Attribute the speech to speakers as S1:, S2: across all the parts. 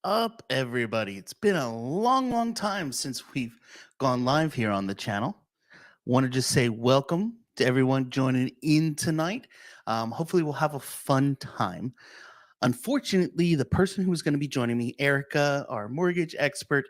S1: up, everybody? It's been a long time since we've gone live here on the channel. Want to just say welcome to everyone joining in tonight. Hopefully, we'll have a fun time. Unfortunately, the person who's going to be joining me, Erica, our mortgage expert,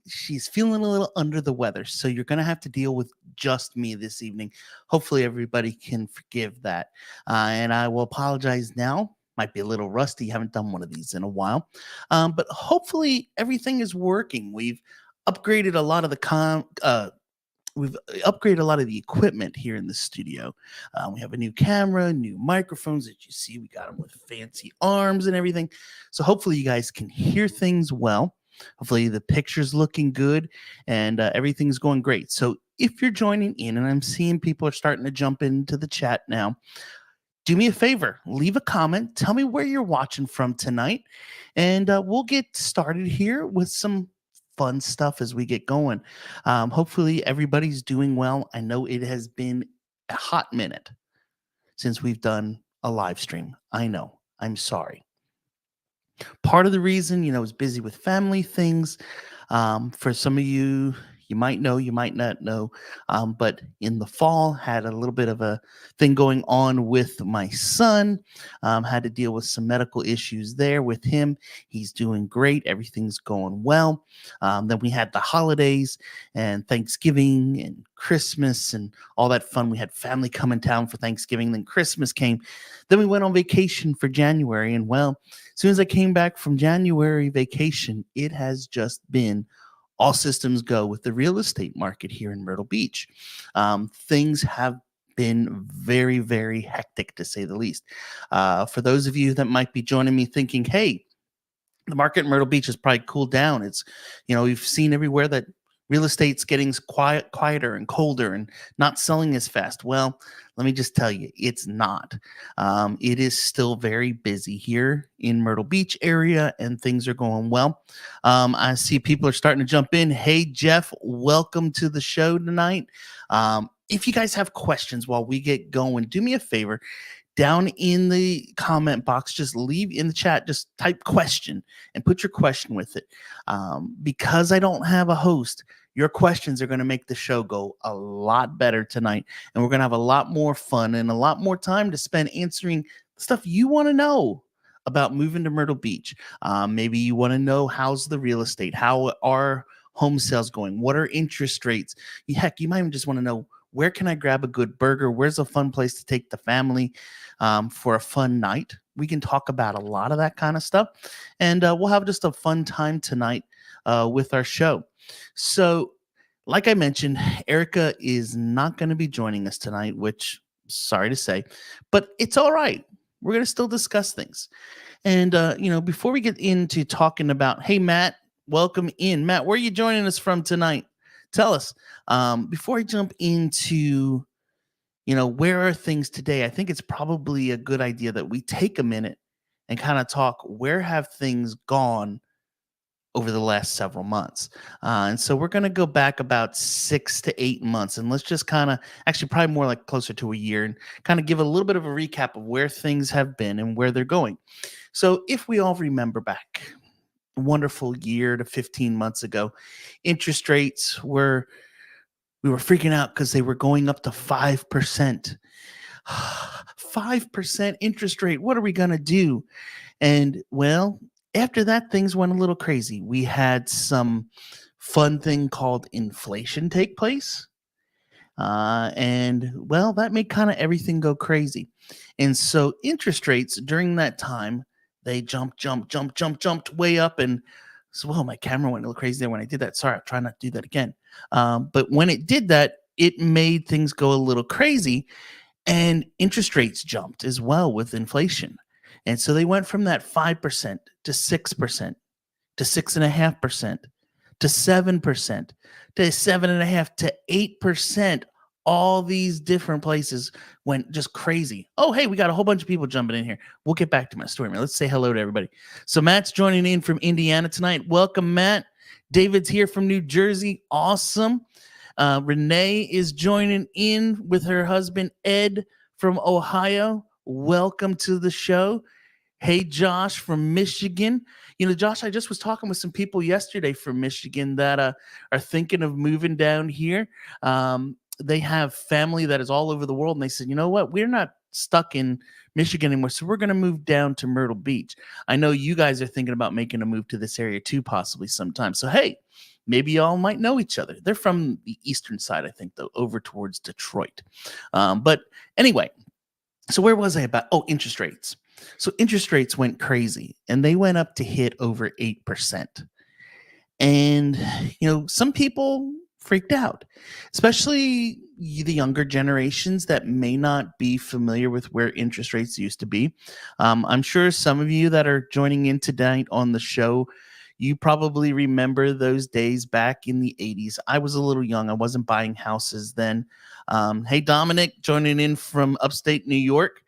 S1: she's feeling a little under the weather. So you're going to have to deal with just me this evening. Hopefully, everybody can forgive that. And I will apologize now. Might be a little rusty. Haven't done one of these in a while. But hopefully, everything is working. Upgraded a lot of the we've upgraded a lot of the equipment here in the studio. We have a new camera, new microphones that you see. We got them with fancy arms and everything. So hopefully you guys can hear things well. Hopefully the picture's looking good and everything's going great. So if you're joining in, and I'm seeing people are starting to jump into the chat now, do me a favor, leave a comment, tell me where you're watching from tonight, and we'll get started here with some fun stuff as we get going. Hopefully, everybody's doing well. I know it has been a hot minute since we've done a live stream. I know. I'm sorry. Part of the reason, is busy with family things. For some of you, you might know, you might not know, but in the fall, had a little bit of a thing going on with my son. Had to deal with some medical issues there with him. He's doing great. Everything's going well. Then we had the holidays and Thanksgiving and Christmas and all that fun. We had family come in town for Thanksgiving. Then Christmas came. Then we went on vacation for January. And well, as soon as I came back from January vacation, it has just been all systems go with the real estate market here in Myrtle Beach. Things have been very, very hectic, to say the least. For those of you that might be joining me thinking, hey, the market in Myrtle Beach has probably cooled down. It's, we've seen everywhere that real estate's getting quieter and colder and not selling as fast. Well, let me just tell you, it's not. It is still very busy here in Myrtle Beach area, and things are going well. I see people are starting to jump in. Hey, Jeff, welcome to the show tonight. If you guys have questions while we get going, do me a favor. Down in the comment box, just leave in the chat, just type question and put your question with it. Because I don't have a host, your questions are going to make the show go a lot better tonight. And we're going to have a lot more fun and a lot more time to spend answering stuff you want to know about moving to Myrtle Beach. Maybe you want to know how's the real estate, how are home sales going, what are interest rates? Heck, you might even just want to know, where can I grab a good burger? Where's a fun place to take the family for a fun night? We can talk about a lot of that kind of stuff. And we'll have just a fun time tonight with our show. So, like I mentioned, Erica is not going to be joining us tonight, which, sorry to say, but it's all right. We're going to still discuss things. And, before we get into talking about, hey, Matt, welcome in. Matt, where are you joining us from tonight? Tell us. Before I jump into, where are things today, I think it's probably a good idea that we take a minute and kind of talk, where have things gone over the last several months? And so we're going to go back about 6 to 8 months, and let's just kind of, actually probably more like closer to a year, and kind of give a little bit of a recap of where things have been and where they're going. So if we all remember back, a wonderful year to 15 months ago, interest rates we were freaking out because they were going up to 5%. 5% interest rate. What are we going to do? And well, after that, things went a little crazy. We had some fun thing called inflation take place. And well, that made kind of everything go crazy. And so interest rates during that time, they jumped way up. And so, well, my camera went a little crazy there when I did that. Sorry, I'll try not to do that again. But when it did that, it made things go a little crazy, and interest rates jumped as well with inflation. And so they went from that 5% to 6% to 6.5% to 7% to 7.5% to 8%. All these different places went just crazy. Oh, hey, we got a whole bunch of people jumping in here. We'll get back to my story, man. Let's say hello to everybody. So Matt's joining in from Indiana tonight. Welcome, Matt. David's here from New Jersey. Awesome. Renee is joining in with her husband, Ed, from Ohio. Welcome to the show. Hey, Josh from Michigan. Josh, I just was talking with some people yesterday from Michigan that are thinking of moving down here. They have family that is all over the world, and they said, you know what? We're not stuck in Michigan anymore, so we're going to move down to Myrtle Beach. I know you guys are thinking about making a move to this area too, possibly sometime. So, hey, maybe y'all might know each other. They're from the eastern side, I think, though, over towards Detroit. But anyway, so where was I about? Oh, interest rates. So interest rates went crazy and they went up to hit over 8%. And, some people freaked out, especially the younger generations that may not be familiar with where interest rates used to be. I'm sure some of you that are joining in tonight on the show, you probably remember those days back in the 80s. I was a little young. I wasn't buying houses then. Hey, Dominic, joining in from upstate New York.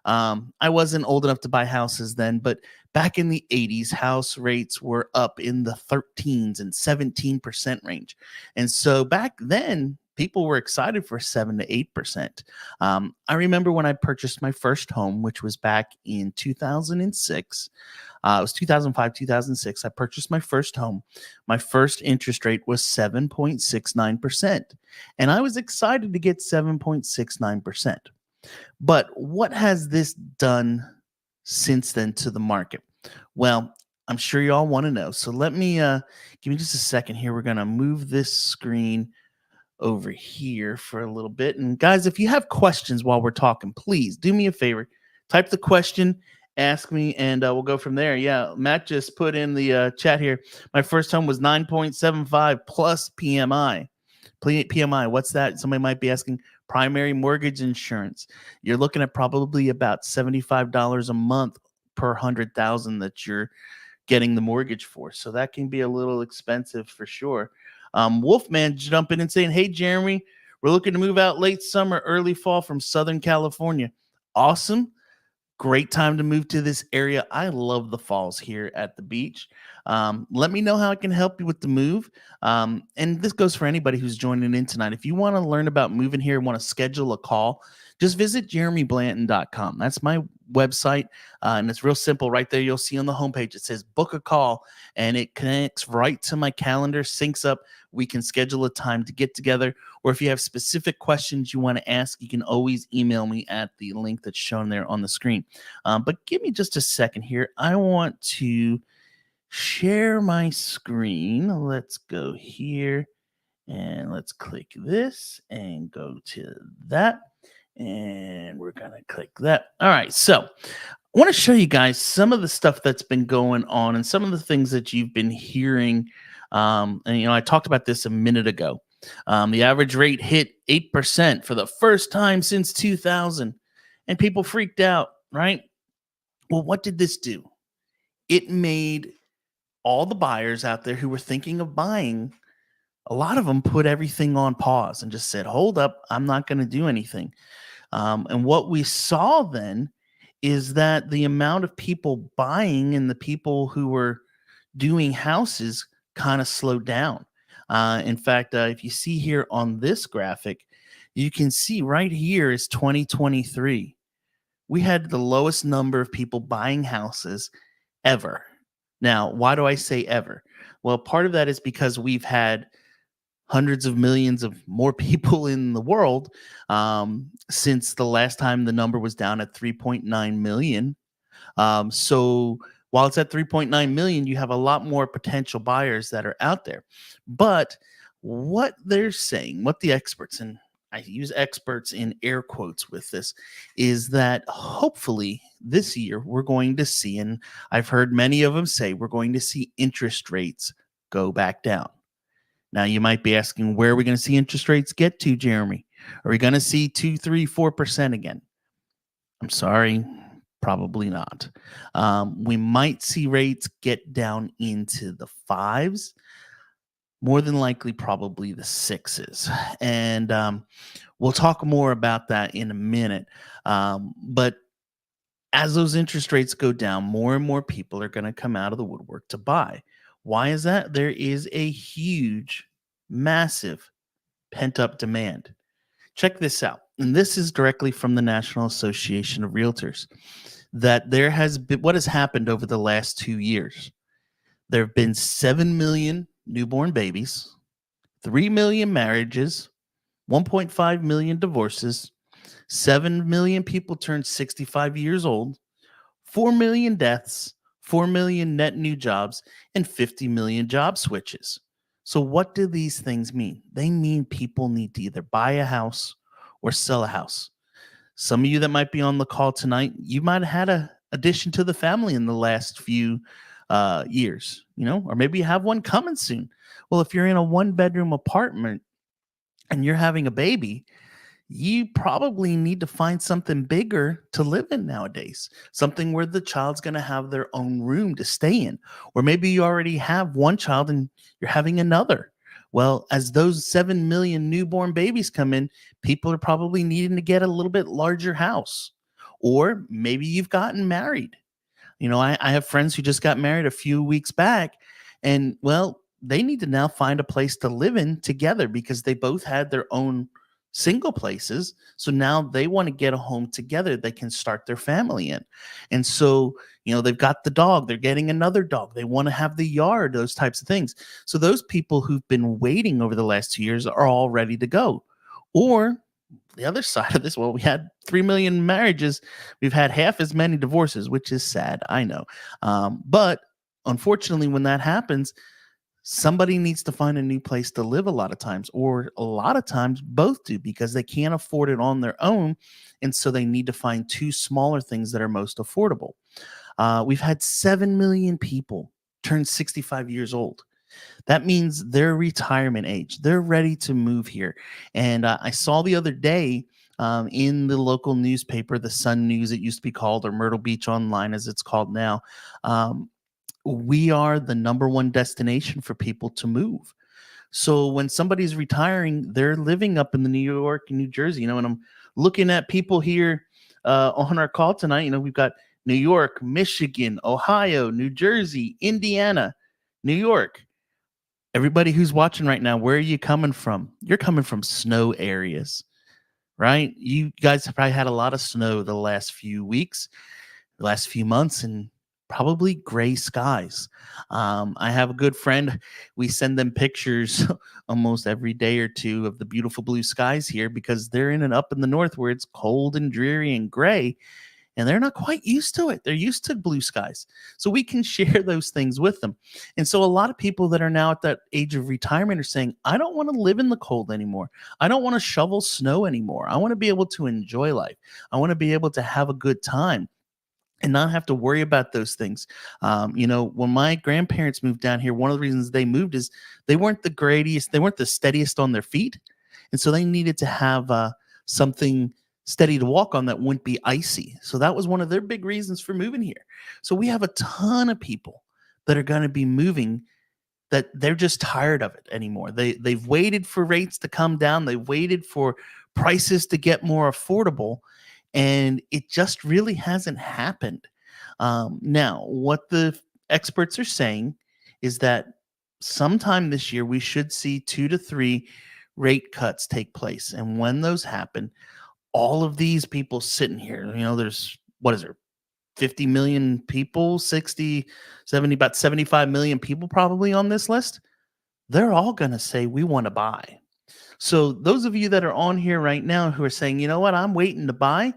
S1: I wasn't old enough to buy houses then, but back in the 80s, house rates were up in the 13s and 17% range. And so back then, people were excited for 7 to 8%. I remember when I purchased my first home, which was back in 2006. It was 2005, 2006. I purchased my first home. My first interest rate was 7.69%. And I was excited to get 7.69%. But what has this done since then to the market? Well, I'm sure you all want to know. So let me give me just a second here. We're going to move this screen over here for a little bit. And guys, if you have questions while we're talking, please do me a favor. Type the question, ask me, and we'll go from there. Yeah, Matt just put in the chat here. My first home was 9.75 plus PMI. PMI, what's that? Somebody might be asking. Primary mortgage insurance. You're looking at probably about $75 a month per 100,000 that you're getting the mortgage for. So that can be a little expensive for sure. Wolfman jumping and saying, hey, Jeremy, we're looking to move out late summer, early fall from Southern California. Awesome. Great time to move to this area. I love the falls here at the beach. Let me know how I can help you with the move. And this goes for anybody who's joining in tonight. If you want to learn about moving here and want to schedule a call, just visit jeremyblanton.com. That's my website. And it's real simple. Right there, you'll see on the homepage, it says book a call, and it connects right to my calendar, syncs up. We can schedule a time to get together. Or if you have specific questions you want to ask, you can always email me at the link that's shown there on the screen. But give me just a second here. I want to share my screen. Let's go here and let's click this and go to that. And we're going to click that. All right. So I want to show you guys some of the stuff that's been going on and some of the things that you've been hearing. And, I talked about this a minute ago. The average rate hit 8% for the first time since 2000. And people freaked out, right? Well, what did this do? It made all the buyers out there who were thinking of buying, a lot of them put everything on pause and just said, hold up, I'm not going to do anything. And what we saw then is that the amount of people buying and the people who were doing houses kind of slowed down. In fact, if you see here on this graphic, you can see right here is 2023. We had the lowest number of people buying houses ever. Now, why do I say ever? Well, part of that is because we've had hundreds of millions of more people in the world since the last time the number was down at 3.9 million. So while it's at 3.9 million, you have a lot more potential buyers that are out there. But what they're saying, what the experts, and I use experts in air quotes with this, is that hopefully this year we're going to see, and I've heard many of them say, we're going to see interest rates go back down. Now, you might be asking, where are we going to see interest rates get to, Jeremy? Are we going to see 2, 3, 4% again? I'm sorry, probably not. We might see rates get down into the 5s, more than likely probably the 6s. And we'll talk more about that in a minute. But as those interest rates go down, more and more people are going to come out of the woodwork to buy. Why is that? There is a huge, massive pent-up demand. Check this out. And this is directly from the National Association of Realtors. that there has been what has happened over the last 2 years. There have been 7 million newborn babies, 3 million marriages, 1.5 million divorces, 7 million people turned 65 years old, 4 million deaths, 4 million net new jobs, and 50 million job switches. So, what do these things mean? They mean people need to either buy a house or sell a house. Some of you that might be on the call tonight, you might have had a addition to the family in the last few years, or maybe you have one coming soon. Well, if you're in a one-bedroom apartment and you're having a baby, you probably need to find something bigger to live in nowadays. Something where the child's going to have their own room to stay in. Or maybe you already have one child and you're having another. Well, as those 7 million newborn babies come in, people are probably needing to get a little bit larger house. Or maybe you've gotten married. I have friends who just got married a few weeks back, and well, they need to now find a place to live in together because they both had their own single places. So now they want to get a home together they can start their family in. And so, they've got the dog, they're getting another dog, they want to have the yard, those types of things. So those people who've been waiting over the last 2 years are all ready to go. Or the other side of this, well, we had 3 million marriages. We've had half as many divorces, which is sad. I know. But unfortunately, when that happens, somebody needs to find a new place to live a lot of times, or a lot of times both do because they can't afford it on their own. And so they need to find two smaller things that are most affordable. We've had 7 million people turn 65 years old. That means they're retirement age. They're ready to move here. And I saw the other day in the local newspaper, the Sun News, it used to be called, or Myrtle Beach Online, as it's called now. We are the number one destination for people to move. So when somebody's retiring, they're living up in the New York and New Jersey, and I'm looking at people here on our call tonight. We've got New York, Michigan, Ohio, New Jersey, Indiana, New York. Everybody who's watching right now, where are you coming from? You're coming from snow areas, right? You guys have probably had a lot of snow the last few weeks, the last few months, and probably gray skies. I have a good friend. We send them pictures almost every day or two of the beautiful blue skies here because they're in and up in the north where it's cold and dreary and gray, and they're not quite used to it. They're used to blue skies. So we can share those things with them. And so a lot of people that are now at that age of retirement are saying, I don't want to live in the cold anymore. I don't want to shovel snow anymore. I want to be able to enjoy life. I want to be able to have a good time and not have to worry about those things. When my grandparents moved down here, one of the reasons they moved is they weren't the greatest, they weren't the steadiest on their feet. And so they needed to have something steady to walk on that wouldn't be icy. So that was one of their big reasons for moving here. So we have a ton of people that are going to be moving that they're just tired of it anymore. They've waited for rates to come down. They've waited for prices to get more affordable, and it just really hasn't happened. Now, what the experts are saying is that sometime this year we should see 2 to 3 rate cuts take place, and when those happen, all of these people sitting here, there's what is there, 50 million people, 60, 70, about 75 million people probably on this list. They're all going to say, we want to buy. So those of you that are on here right now who are saying, you know what, I'm waiting to buy,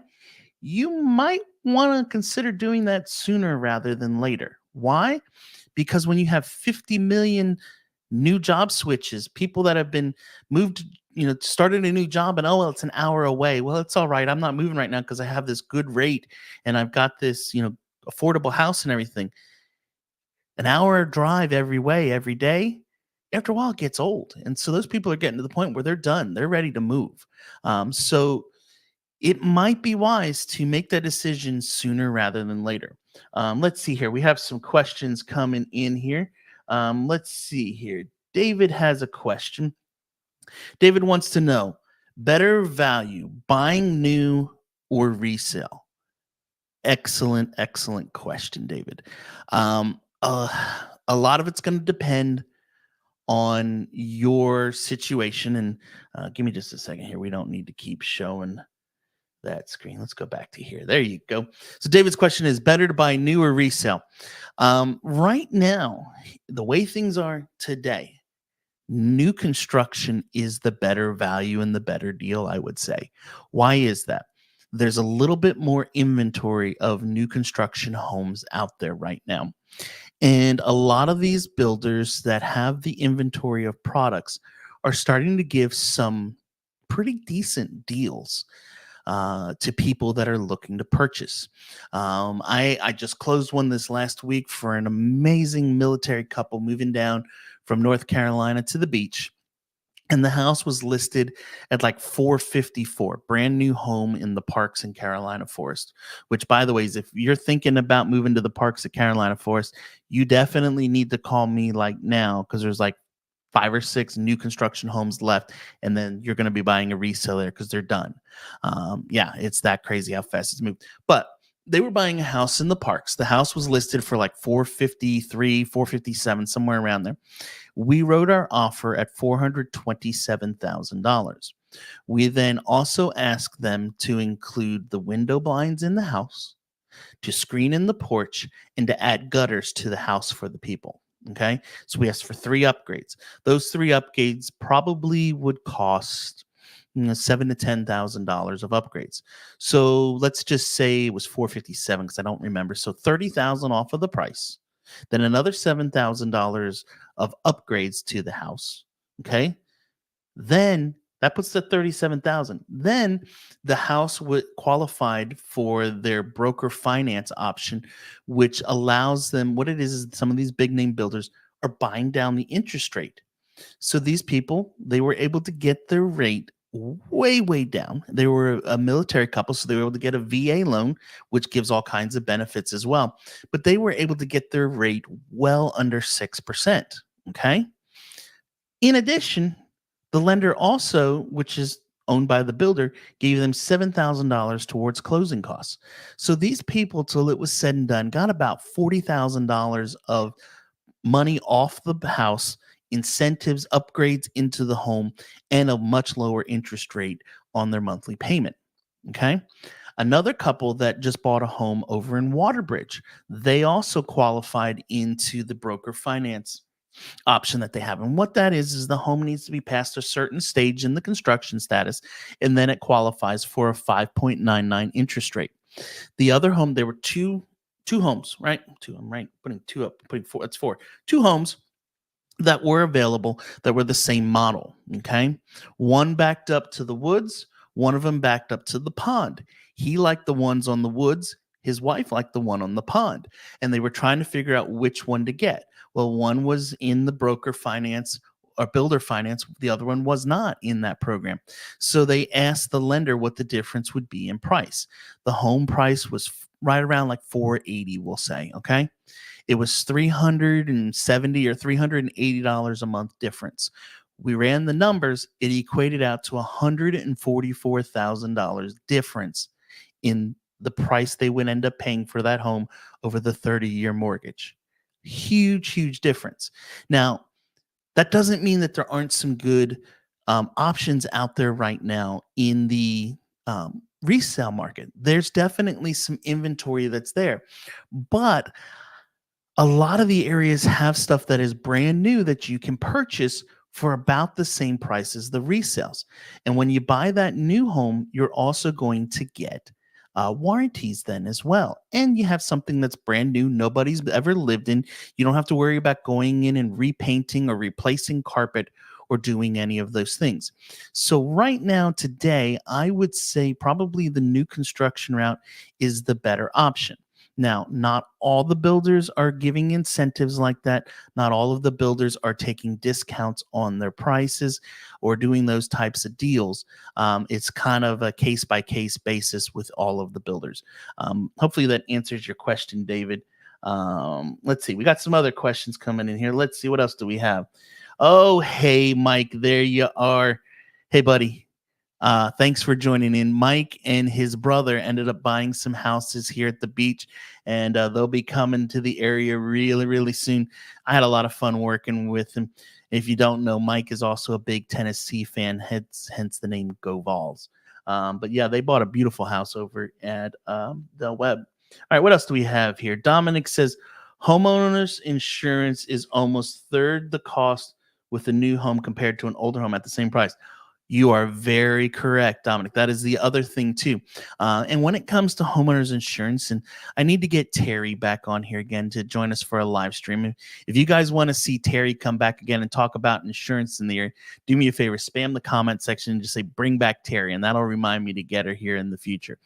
S1: you might want to consider doing that sooner rather than later. Why? Because when you have 50 million new job switches, people that have been moved, started a new job and, oh, well, it's an hour away. Well, it's all right. I'm not moving right now because I have this good rate and I've got this, affordable house and everything. An hour drive every way, every day, after a while, it gets old. And so those people are getting to the point where they're done. They're ready to move. So it might be wise to make that decision sooner rather than later. Let's see here. We have some questions coming in here. Let's see here. David has a question. David wants to know, better value, buying new or resale? Excellent, excellent question, David. A lot of it's going to depend on your situation. And give me just a second here. We don't need to keep showing that screen. Let's go back to here. There you go. So David's question is better to buy new or resale? Right now, the way things are today, new construction is the better value and the better deal, I would say. Why is that? There's a little bit more inventory of new construction homes out there right now. And a lot of these builders that have the inventory of products are starting to give some pretty decent deals to people that are looking to purchase. I just closed one this last week for an amazing military couple moving down from North Carolina to the beach. And the house was listed at like 454, brand new home in the parks in Carolina Forest. Which, by the way, is if you're thinking about moving to the parks at Carolina Forest, you definitely need to call me like now because there's like 5 or 6 new construction homes left, and then you're going to be buying a resale there because they're done. Yeah, it's that crazy how fast it's moved. But they were buying a house in the parks. The house was listed for like 453, 457, somewhere around there. We wrote our offer at $427,000. We then also asked them to include the window blinds in the house, to screen in the porch, and to add gutters to the house for the people. Okay. So we asked for 3 upgrades. Those 3 upgrades probably would cost $7,000 to $10,000 of upgrades. So let's just say it was 457 because I don't remember. So 30,000 off of the price, then another $7,000 of upgrades to the house. Okay. Then that puts the 37,000. Then the house would qualified for their broker finance option, which allows them, what it is some of these big name builders are buying down the interest rate. So these people, they were able to get their rate way, way down. They were a military couple, so they were able to get a VA loan, which gives all kinds of benefits as well. But they were able to get their rate well under 6%. Okay. In addition, the lender also, which is owned by the builder, gave them $7,000 towards closing costs. So these people, till it was said and done, got about $40,000 of money off the house, incentives, upgrades into the home, and a much lower interest rate on their monthly payment. Okay. Another couple that just bought a home over in Waterbridge, they also qualified into the broker finance option that they have. And what that is the home needs to be past a certain stage in the construction status, and then it qualifies for a 5.99 interest rate. The other home, there were two homes, right? Two, I'm right, putting two up, putting four, that's four. Two homes that were available that were the same model. Okay. One backed up to the woods, one of them backed up to the pond. He liked the ones on the woods. His wife liked the one on the pond. And they were trying to figure out which one to get. Well, one was in the broker finance or builder finance. The other one was not in that program. So they asked the lender what the difference would be in price. The home price was right around like 480, we'll say. Okay. It was $370 or $380 a month difference. We ran the numbers. It equated out to $144,000 difference in the price they would end up paying for that home over the 30-year mortgage. Huge, huge difference. Now, that doesn't mean that there aren't some good options out there right now in the resale market. There's definitely some inventory that's there, but a lot of the areas have stuff that is brand new that you can purchase for about the same price as the resales. And when you buy that new home, you're also going to get warranties then as well. And you have something that's brand new, nobody's ever lived in. You don't have to worry about going in and repainting or replacing carpet or doing any of those things. So right now, today, I would say probably the new construction route is the better option. Now, not all the builders are giving incentives like that. Not all of the builders are taking discounts on their prices or doing those types of deals. It's kind of a case by case basis with all of the builders. Hopefully that answers your question, David. Let's see. We got some other questions coming in here. Let's see. What else do we have? Oh, hey, Mike. There you are. Hey, buddy. Thanks for joining in. Mike and his brother ended up buying some houses here at the beach, and they'll be coming to the area really, really soon. I had a lot of fun working with him. If you don't know, Mike is also a big Tennessee fan, hence the name Go Vols. But yeah, they bought a beautiful house over at Del Webb. All right, what else do we have here? Dominic says homeowners insurance is almost third the cost with a new home compared to an older home at the same price. You are very correct, Dominic. That is the other thing too. And when it comes to homeowners insurance, and I need to get Terry back on here again to join us for a live stream. If you guys want to see Terry come back again and talk about insurance in the area, do me a favor, spam the comment section and just say, bring back Terry. And that'll remind me to get her here in the future.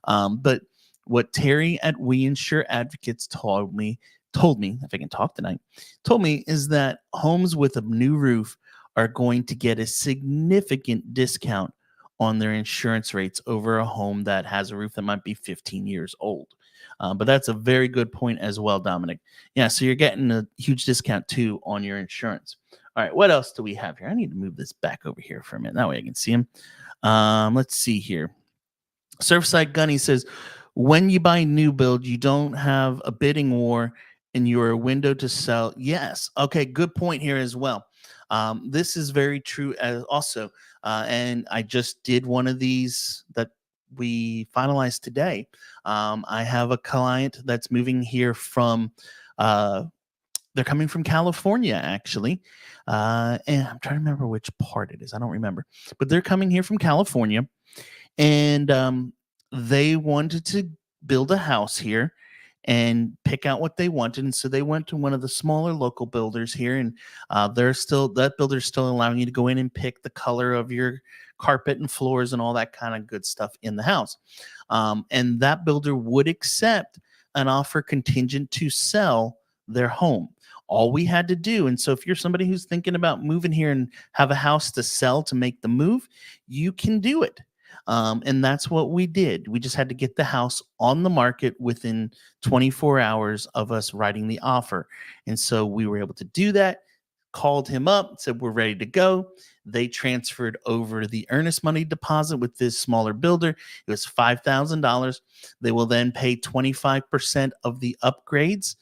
S1: But what Terry at We Insure Advocates told me, if I can talk tonight, told me is that homes with a new roof are going to get a significant discount on their insurance rates over a home that has a roof that might be 15 years old. But that's a very good point as well, Dominic. Yeah, so you're getting a huge discount too on your insurance. All right, what else do we have here? I need to move this back over here for a minute. That way I can see him. Let's see here. Surfside Gunny says, when you buy new build, you don't have a bidding war and you're a window to sell. Yes. Okay, good point here as well. This is very true as also. And I just did one of these that we finalized today. I have a client that's moving here from, they're coming from California, actually. And I'm trying to remember which part it is. I don't remember. But they're coming here from California. And they wanted to build a house here and pick out what they wanted. And so they went to one of the smaller local builders here, and that builder's still allowing you to go in and pick the color of your carpet and floors and all that kind of good stuff in the house. And that builder would accept an offer contingent to sell their home. All we had to do, and so if you're somebody who's thinking about moving here and have a house to sell to make the move, you can do it. And that's what we did. We just had to get the house on the market within 24 hours of us writing the offer. And so we were able to do that, called him up, said, we're ready to go. They transferred over the earnest money deposit with this smaller builder. It was $5,000. They will then pay 25% of the upgrades,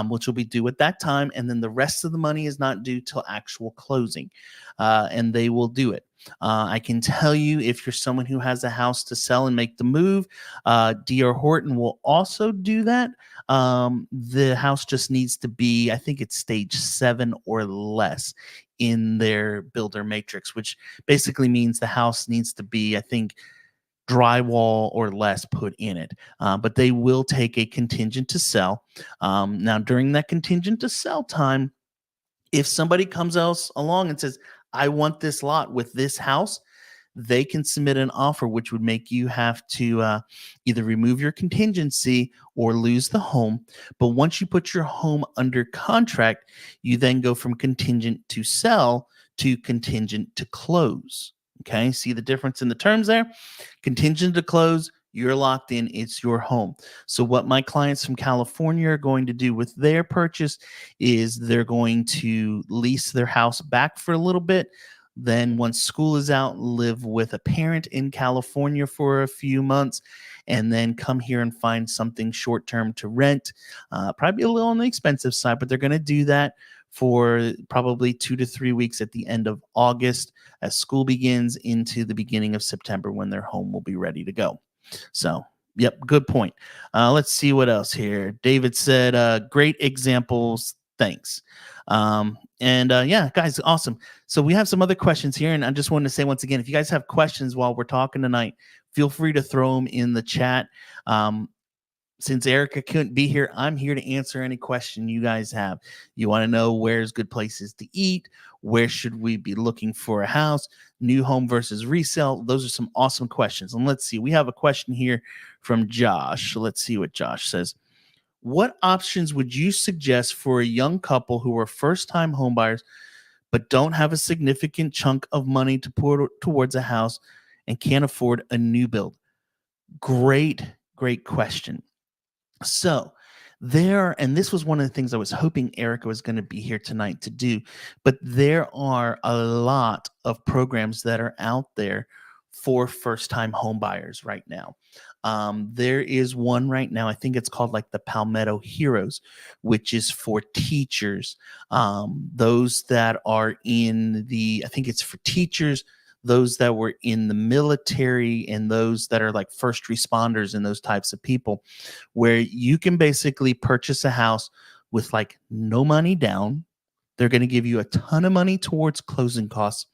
S1: which will be due at that time. And then the rest of the money is not due till actual closing. And they will do it. I can tell you, if you're someone who has a house to sell and make the move, D.R. Horton will also do that. The house just needs to be, I think it's stage 7 or less in their builder matrix, which basically means the house needs to be, I think, drywall or less put in it. But they will take a contingent to sell. Now, during that contingent to sell time, if somebody comes else along and says, I want this lot with this house, they can submit an offer, which would make you have to either remove your contingency or lose the home. But once you put your home under contract, you then go from contingent to sell to contingent to close. Okay, see the difference in the terms there? Contingent to close, you're locked in, it's your home. So what my clients from California are going to do with their purchase is they're going to lease their house back for a little bit. Then once school is out, live with a parent in California for a few months, and then come here and find something short-term to rent. Probably a little on the expensive side, but they're going to do that for probably 2 to 3 weeks at the end of August as school begins into the beginning of September when their home will be ready to go. So, yep, good point. Let's see what else here. David said, great examples. Thanks. Yeah, guys, awesome. So we have some other questions here, and I just wanted to say once again, if you guys have questions while we're talking tonight, feel free to throw them in the chat. Since Erica couldn't be here, I'm here to answer any question you guys have. You want to know where's good places to eat? Where should we be looking for a house? New home versus resale? Those are some awesome questions. And let's see, we have a question here from Josh. Let's see what Josh says. What options would you suggest for a young couple who are first-time homebuyers but don't have a significant chunk of money to put towards a house and can't afford a new build? Great question. So and this was one of the things I was hoping Erica was going to be here tonight to do, but there are a lot of programs that are out there for first-time home buyers right now. There is one right now, I think it's called like the Palmetto Heroes, which is for teachers. Those that are I think it's for teachers, those that were in the military and those that are like first responders and those types of people, where you can basically purchase a house with like no money down. They're going to give you a ton of money towards closing costs,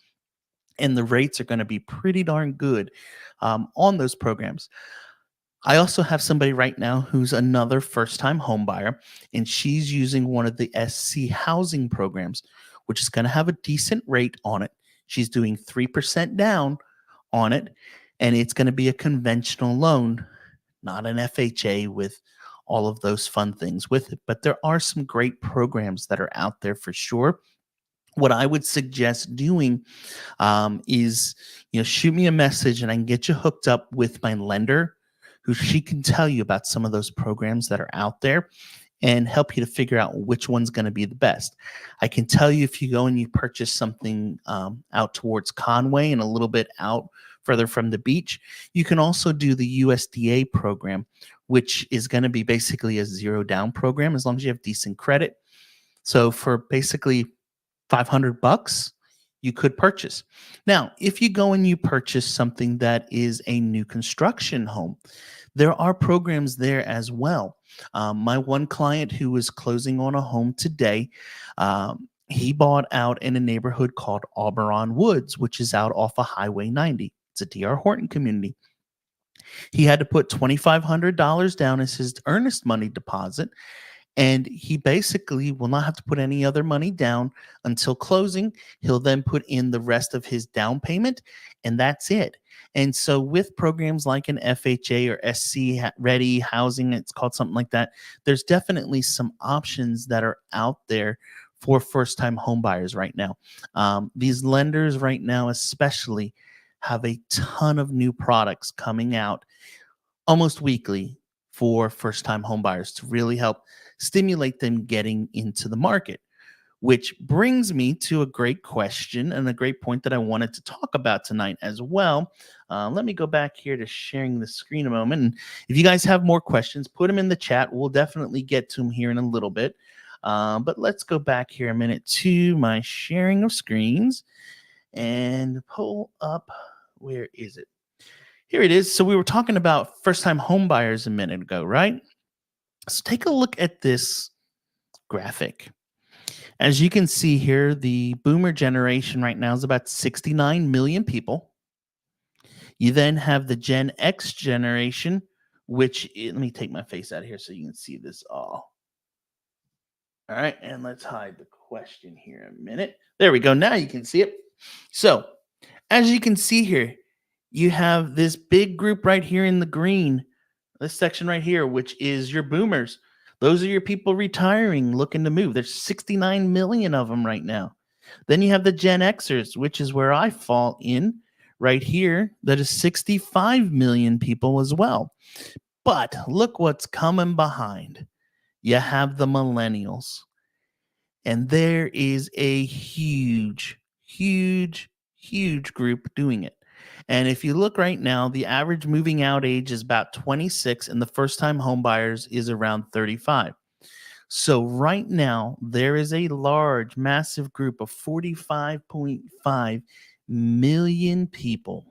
S1: and the rates are going to be pretty darn good on those programs. I also have somebody right now who's another first time home buyer, and she's using one of the SC housing programs, which is going to have a decent rate on it. She's doing 3% down on it, and it's going to be a conventional loan, not an FHA with all of those fun things with it. But there are some great programs that are out there for sure. What I would suggest doing is, shoot me a message and I can get you hooked up with my lender, who she can tell you about some of those programs that are out there and help you to figure out which one's going to be the best. I can tell you, if you go and you purchase something out towards Conway and a little bit out further from the beach, you can also do the USDA program, which is going to be basically a zero down program as long as you have decent credit. So for basically $500, you could purchase. Now, if you go and you purchase something that is a new construction home, there are programs there as well. My one client who was closing on a home today, he bought out in a neighborhood called Auberon Woods, which is out off of Highway 90. It's a D.R. Horton community. He had to put $2,500 down as his earnest money deposit, and he basically will not have to put any other money down until closing. He'll then put in the rest of his down payment, and that's it. And so with programs like an FHA or SC Ready Housing, it's called something like that, there's definitely some options that are out there for first-time home buyers right now. These lenders right now especially have a ton of new products coming out almost weekly for first-time home buyers to really help stimulate them getting into the market. Which brings me to a great question and a great point that I wanted to talk about tonight as well. Let me go back here to sharing the screen a moment. And if you guys have more questions, put them in the chat. We'll definitely get to them here in a little bit. But let's go back here a minute to my sharing of screens and pull up. Where is it? Here it is. So we were talking about first-time home buyers a minute ago, right? So take a look at this graphic. As you can see here, the boomer generation right now is about 69 million people. You then have the Gen X generation, which let me take my face out of here so you can see this all. All right, and let's hide the question here a minute. There we go. Now you can see it. So as you can see here, you have this big group right here in the green, this section right here, which is your boomers. Those are your people retiring, looking to move. There's 69 million of them right now. Then you have the Gen Xers, which is where I fall in right here. That is 65 million people as well. But look what's coming behind. You have the millennials. And there is a huge, huge, huge group doing it. And if you look right now, the average moving out age is about 26, and the first-time home buyers is around 35. So right now, there is a large, massive group of 45.5 million people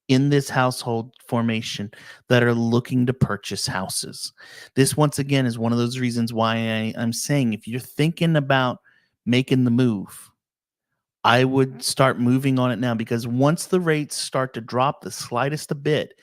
S1: in this household formation that are looking to purchase houses. This, once again, is one of those reasons why I'm saying if you're thinking about making the move, I would start moving on it now, because once the rates start to drop the slightest a bit,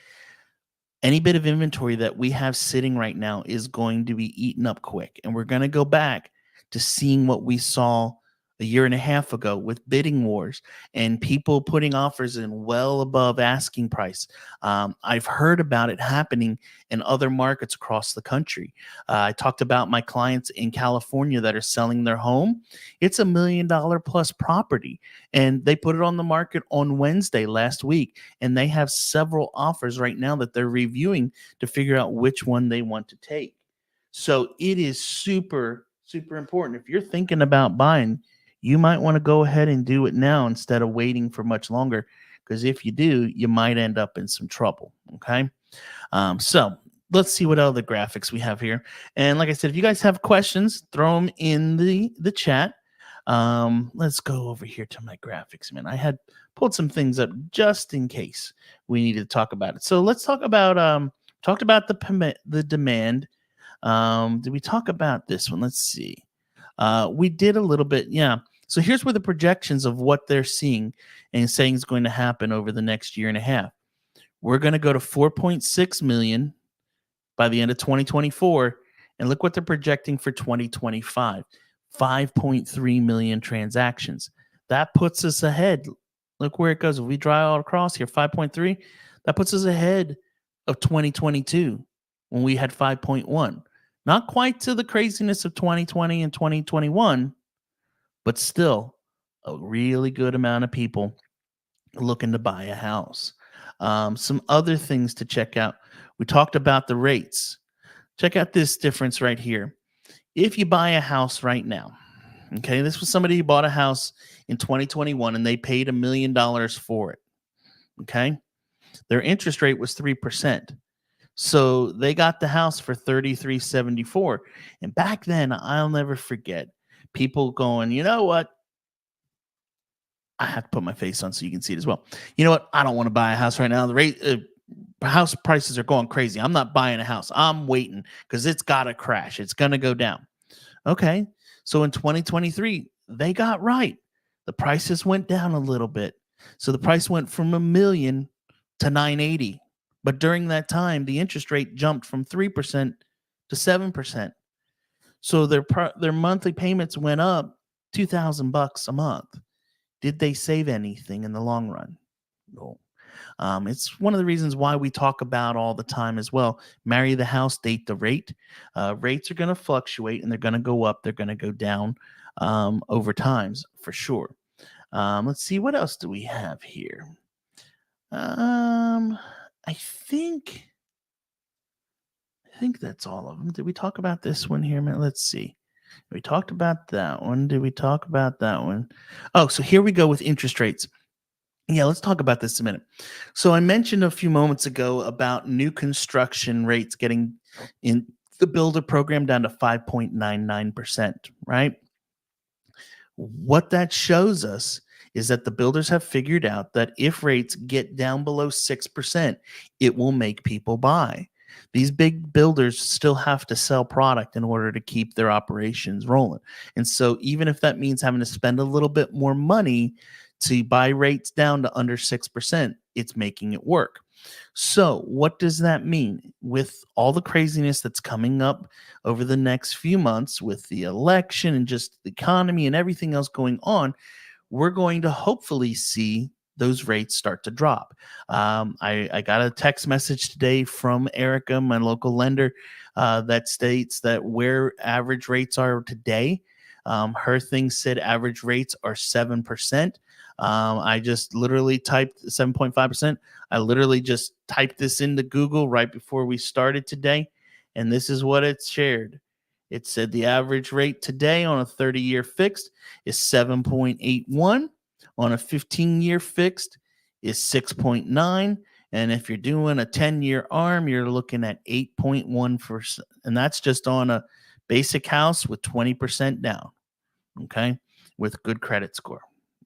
S1: any bit of inventory that we have sitting right now is going to be eaten up quick. And we're going to go back to seeing what we saw a year and a half ago with bidding wars and people putting offers in well above asking price. I've heard about it happening in other markets across the country. I talked about my clients in California that are selling their home. It's $1 million plus property, and they put it on the market on Wednesday last week, and they have several offers right now that they're reviewing to figure out which one they want to take. So it is super, super important. If you're thinking about buying, you might want to go ahead and do it now instead of waiting for much longer, because if you do, you might end up in some trouble. Okay. So let's see what other graphics we have here. And like I said, if you guys have questions, throw them in the chat. Let's go over here to my graphics, man. I had pulled some things up just in case we needed to talk about it. So let's talk about talked about the demand. Did we talk about this one? Let's see. We did a little bit, yeah. So here's where the projections of what they're seeing and saying is going to happen over the next year and a half. We're going to go to 4.6 million by the end of 2024. And look what they're projecting for 2025, 5.3 million transactions. That puts us ahead. Look where it goes. If we draw all across here, 5.3, that puts us ahead of 2022 when we had 5.1. Not quite to the craziness of 2020 and 2021, but still a really good amount of people looking to buy a house. Some other things to check out. We talked about the rates. Check out this difference right here. If you buy a house right now, okay, this was somebody who bought a house in 2021 and they paid $1 million for it. Okay, their interest rate was 3%. So they got the house for 33.74. And back then, I'll never forget people going, you know what? I have to put my face on so you can see it as well. You know what? I don't want to buy a house right now. The rate house prices are going crazy. I'm not buying a house. I'm waiting because it's got to crash. It's going to go down. Okay. So in 2023, they got right. The prices went down a little bit. So the price went from 1 million to 980. But during that time, the interest rate jumped from 3% to 7%. So their monthly payments went up $2,000 a month. Did they save anything in the long run? No. It's one of the reasons why we talk about all the time as well. Marry the house, date the rate. Rates are going to fluctuate and they're going to go up. They're going to go down over times for sure. Let's see, what else do we have here? I think that's all of them. Did we talk about this one here? Man? Let's see. We talked about that one. Did we talk about that one? Oh, so here we go with interest rates. Yeah, let's talk about this a minute. So I mentioned a few moments ago about new construction rates getting in the builder program down to 5.99%, right? What that shows us is that the builders have figured out that if rates get down below 6%, it will make people buy. These big builders still have to sell product in order to keep their operations rolling. And so even if that means having to spend a little bit more money to buy rates down to under 6%, it's making it work. So, what does that mean? With all the craziness that's coming up over the next few months with the election and just the economy and everything else going on, we're going to hopefully see those rates start to drop. I got a text message today from Erica, my local lender, that states that where average rates are today, her thing said average rates are 7%. I just literally typed 7.5%. I literally just typed this into Google right before we started today, and this is what it shared. It said the average rate today on a 30-year fixed is 7.81. On a 15-year fixed is 6.9. And if you're doing a 10-year ARM, you're looking at 8.1%. And that's just on a basic house with 20% down, okay, with good credit score.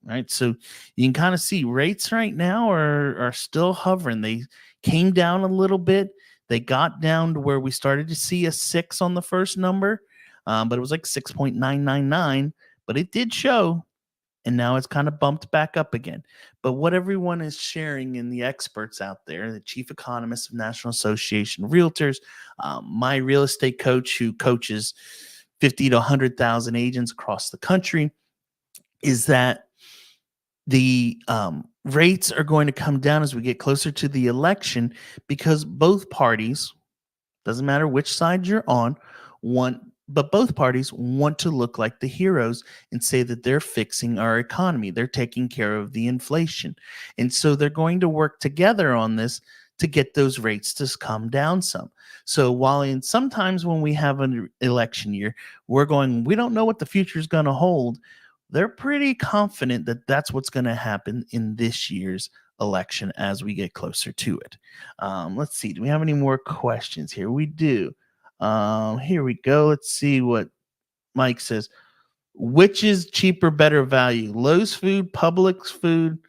S1: Right. So you can kind of see rates right now are still hovering. They came down a little bit. They got down to where we started to see a 6 on the first number, but it was like 6.999. But it did show, and now it's kind of bumped back up again. But what everyone is sharing in the experts out there, the chief economist of National Association of Realtors, my real estate coach who coaches 50 to 100,000 agents across the country, is that the rates are going to come down as we get closer to the election because both parties, doesn't matter which side you're on, but both parties want to look like the heroes and say that they're fixing our economy. They're taking care of the inflation. And so they're going to work together on this to get those rates to come down some. So while sometimes when we have an election year, we don't know what the future is going to hold. They're pretty confident that that's what's going to happen in this year's election as we get closer to it. Let's see. Do we have any more questions here? We do. Here we go. Let's see what Mike says. Which is cheaper, better value? Lowe's food, Publix food,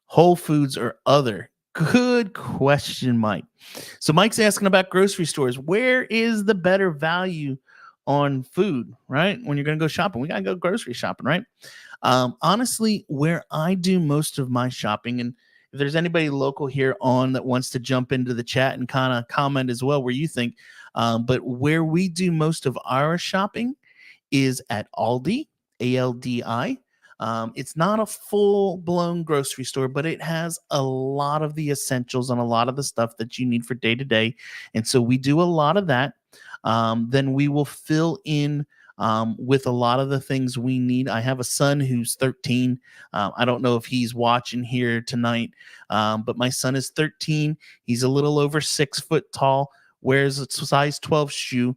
S1: Whole Foods, or other? Good question, Mike. So Mike's asking about grocery stores. Where is the better value on food, right? When you're going to go shopping, we got to go grocery shopping, right? Honestly, where I do most of my shopping, and if there's anybody local here on that wants to jump into the chat and kind of comment as well where you think, but where we do most of our shopping is at Aldi, ALDI. It's not a full blown grocery store, but it has a lot of the essentials and a lot of the stuff that you need for day to day. And so we do a lot of that. Then we will fill in with a lot of the things we need. I have a son who's 13. I don't know if he's watching here tonight, but my son is 13. He's a little over 6 foot tall, wears a size 12 shoe.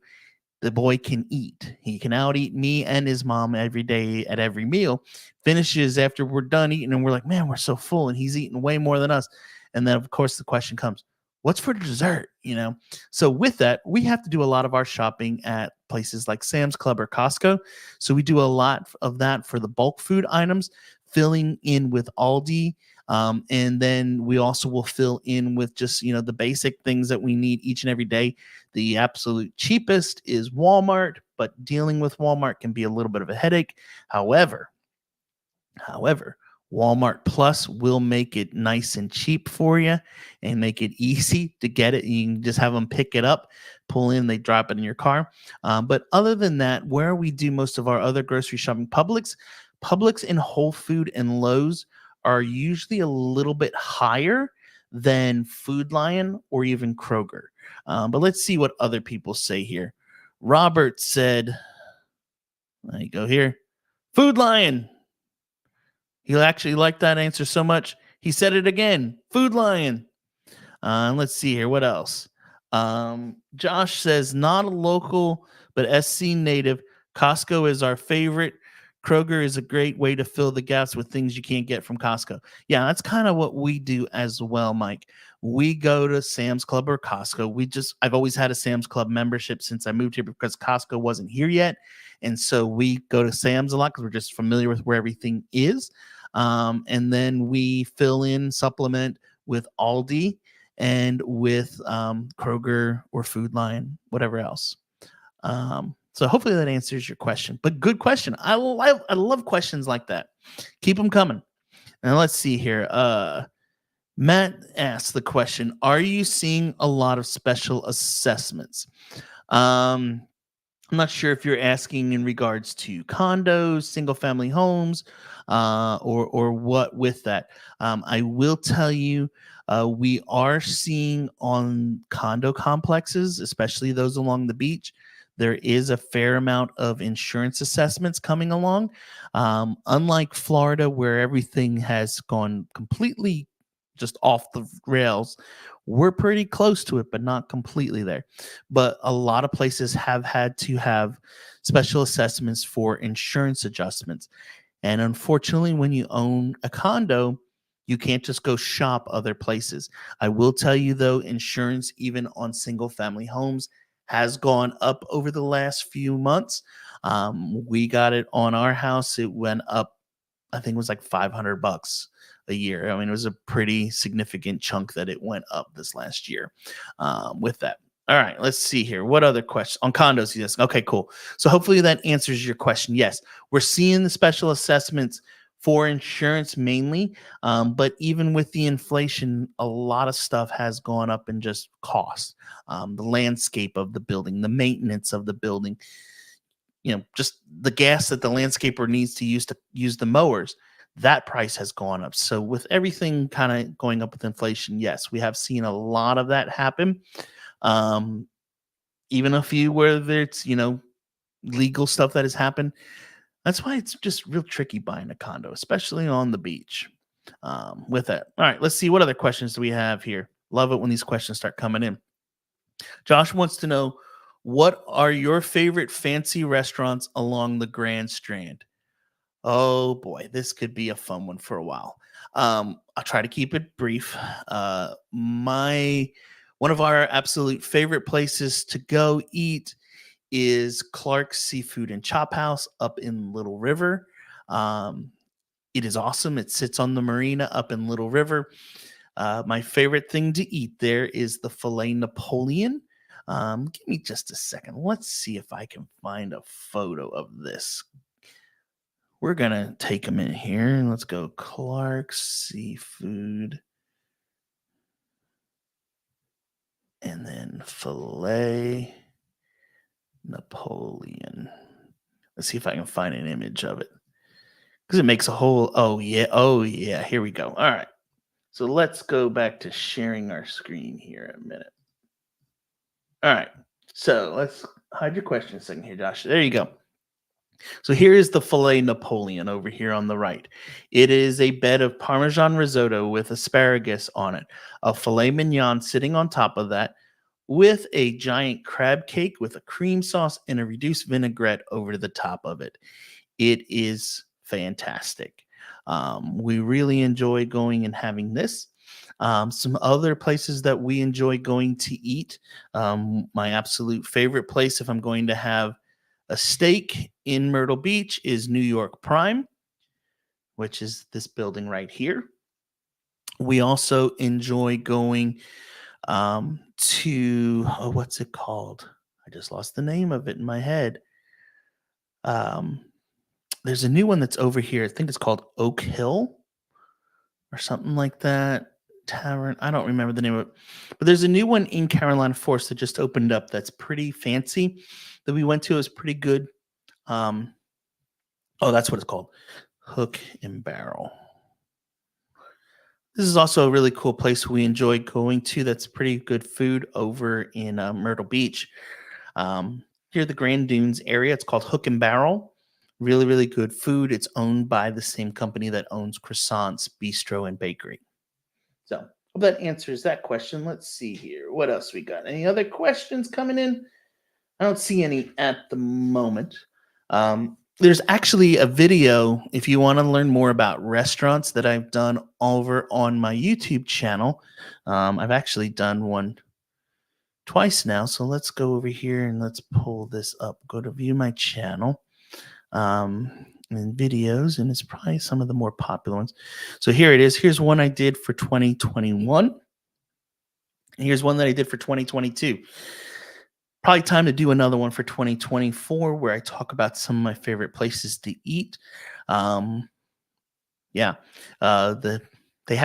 S1: The boy can eat. He can out eat me and his mom every day at every meal. Finishes after we're done eating, and we're like, man, we're so full, and he's eating way more than us. And then, of course, the question comes, what's for dessert? So with that, we have to do a lot of our shopping at places like Sam's Club or Costco. So we do a lot of that for the bulk food items, filling in with Aldi. And then we also will fill in with just, the basic things that we need each and every day. The absolute cheapest is Walmart, but dealing with Walmart can be a little bit of a headache. However, Walmart Plus will make it nice and cheap for you and make it easy to get it. You can just have them pick it up, pull in, they drop it in your car. But other than that, where we do most of our other grocery shopping, Publix and Whole Food and Lowe's are usually a little bit higher than Food Lion or even Kroger. But let's see what other people say here. Robert said, there you go here, Food Lion. He actually liked that answer so much, he said it again, Food Lion. Let's see here. What else? Josh says, not a local, but SC native. Costco is our favorite. Kroger is a great way to fill the gaps with things you can't get from Costco. Yeah, that's kind of what we do as well, Mike. We go to Sam's Club or Costco. I've always had a Sam's Club membership since I moved here because Costco wasn't here yet. And so we go to Sam's a lot because we're just familiar with where everything is. And then we fill in, supplement with Aldi and with Kroger or Food Lion, whatever else. So hopefully that answers your question. But good question. I love questions like that. Keep them coming. And let's see here. Matt asked the question, are you seeing a lot of special assessments? I'm not sure if you're asking in regards to condos, single family homes, or what with that. I will tell you, we are seeing on condo complexes, especially those along the beach, there is a fair amount of insurance assessments coming along. Unlike Florida, where everything has gone completely just off the rails, we're pretty close to it, but not completely there. But a lot of places have had to have special assessments for insurance adjustments. And unfortunately, when you own a condo, you can't just go shop other places. I will tell you, though, insurance, even on single family homes, has gone up over the last few months. We got it on our house. It went up, I think it was like $500 a year. I mean, it was a pretty significant chunk that it went up this last year with that. All right, let's see here. What other questions on condos? Yes. Okay, cool. So hopefully that answers your question. Yes, we're seeing the special assessments for insurance mainly, but even with the inflation, a lot of stuff has gone up in just cost. The landscape of the building, the maintenance of the building, just the gas that the landscaper needs to use the mowers, that price has gone up. So with everything kind of going up with inflation, yes, we have seen a lot of that happen. Even a few where it's, legal stuff that has happened. That's why it's just real tricky buying a condo, especially on the beach. With that. All right, let's see what other questions do we have here. Love it when these questions start coming in. Josh wants to know, what are your favorite fancy restaurants along the Grand Strand? Oh boy, this could be a fun one for a while. I'll try to keep it brief. One of our absolute favorite places to go eat is Clark's Seafood and Chop House up in Little River. Um, it is awesome. It sits on the marina up in Little River. My favorite thing to eat there is the filet Napoleon. Give me just a second. Let's see if I can find a photo of this. We're going to take a minute here and let's go Clark's Seafood. And then filet Napoleon. Let's see if I can find an image of it. Because it makes a whole, oh yeah, here we go. All right. So let's go back to sharing our screen here in a minute. All right. So let's hide your question a second here, Josh. There you go. So here is the filet Napoleon over here on the right. It is a bed of Parmesan risotto with asparagus on it, a filet mignon sitting on top of that, with a giant crab cake with a cream sauce and a reduced vinaigrette over the top of it. It is fantastic. We really enjoy going and having this. Some other places that we enjoy going to eat. My absolute favorite place, if I'm going to have a steak in Myrtle Beach, is New York Prime, which is this building right here. We also enjoy going to, oh, what's it called? I just lost the name of it in my head. There's a new one that's over here. I think it's called Oak Hill or something like that. Tavern. I don't remember the name of it, but there's a new one in Carolina Forest that just opened up that's pretty fancy that we went to. It was pretty good. Oh, that's what it's called. Hook and Barrel. This is also a really cool place we enjoy going to. That's pretty good food over in Myrtle Beach. Here, the Grand Dunes area. It's called Hook and Barrel. Really, really good food. It's owned by the same company that owns Croissants, Bistro, and Bakery. So, hope that answers that question. Let's see here. What else we got? Any other questions coming in? I don't see any at the moment. There's actually a video, if you want to learn more about restaurants, that I've done over on my YouTube channel. I've actually done one twice now. So let's go over here and let's pull this up. Go to view my channel. And videos, and it's probably some of the more popular ones. So here it is. Here's one I did for 2021. And here's one that I did for 2022. Probably time to do another one for 2024 where I talk about some of my favorite places to eat. They have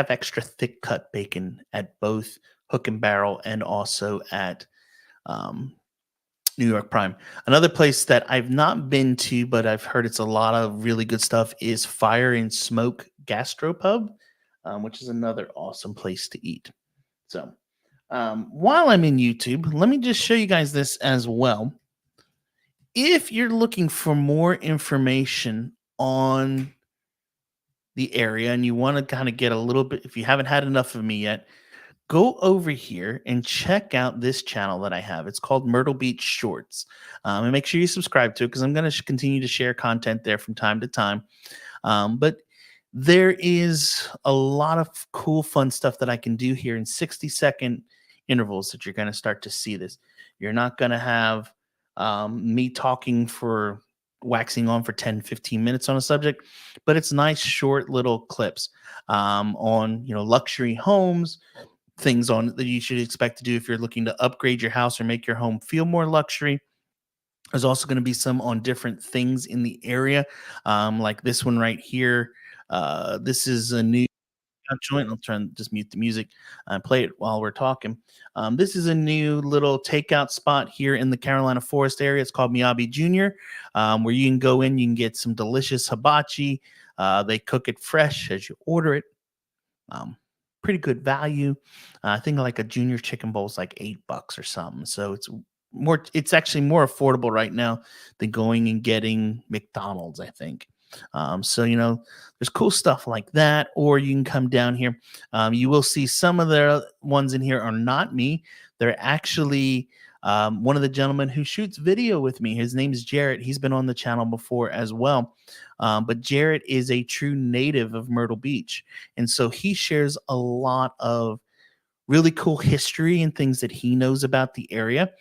S1: extra thick cut bacon at both Hook and Barrel and also at New York Prime. Another place that I've not been to, but I've heard it's a lot of really good stuff, is Fire and Smoke Gastropub, which is another awesome place to eat. So while I'm in YouTube, let me just show you guys this as well. If you're looking for more information on the area and you want to kind of get a little bit, if you haven't had enough of me yet, go over here and check out this channel that I have. It's called Myrtle Beach Shorts. And make sure you subscribe to it because I'm going to continue to share content there from time to time. But there is a lot of cool, fun stuff that I can do here in 60-second intervals that you're going to start to see this. You're not going to have me talking for waxing on for 10, 15 minutes on a subject, but it's nice, short little clips on, luxury homes, things on that you should expect to do if you're looking to upgrade your house or make your home feel more luxury. There's also going to be some on different things in the area, like this one right here. This is a new joint. I'll try and just mute the music and play it while we're talking. This is a new little takeout spot here in the Carolina Forest area. It's called Miyabi Jr., where you can go in, you can get some delicious hibachi. They cook it fresh as you order it. Pretty good value. I think like a junior chicken bowl is like $8 or something. So it's actually more affordable right now than going and getting McDonald's, I think. So there's cool stuff like that. Or you can come down here. You will see some of the ones in here are not me. They're actually one of the gentlemen who shoots video with me. His name is Jarrett. He's been on the channel before as well. But Jarrett is a true native of Myrtle Beach. And so he shares a lot of really cool history and things that he knows about the area.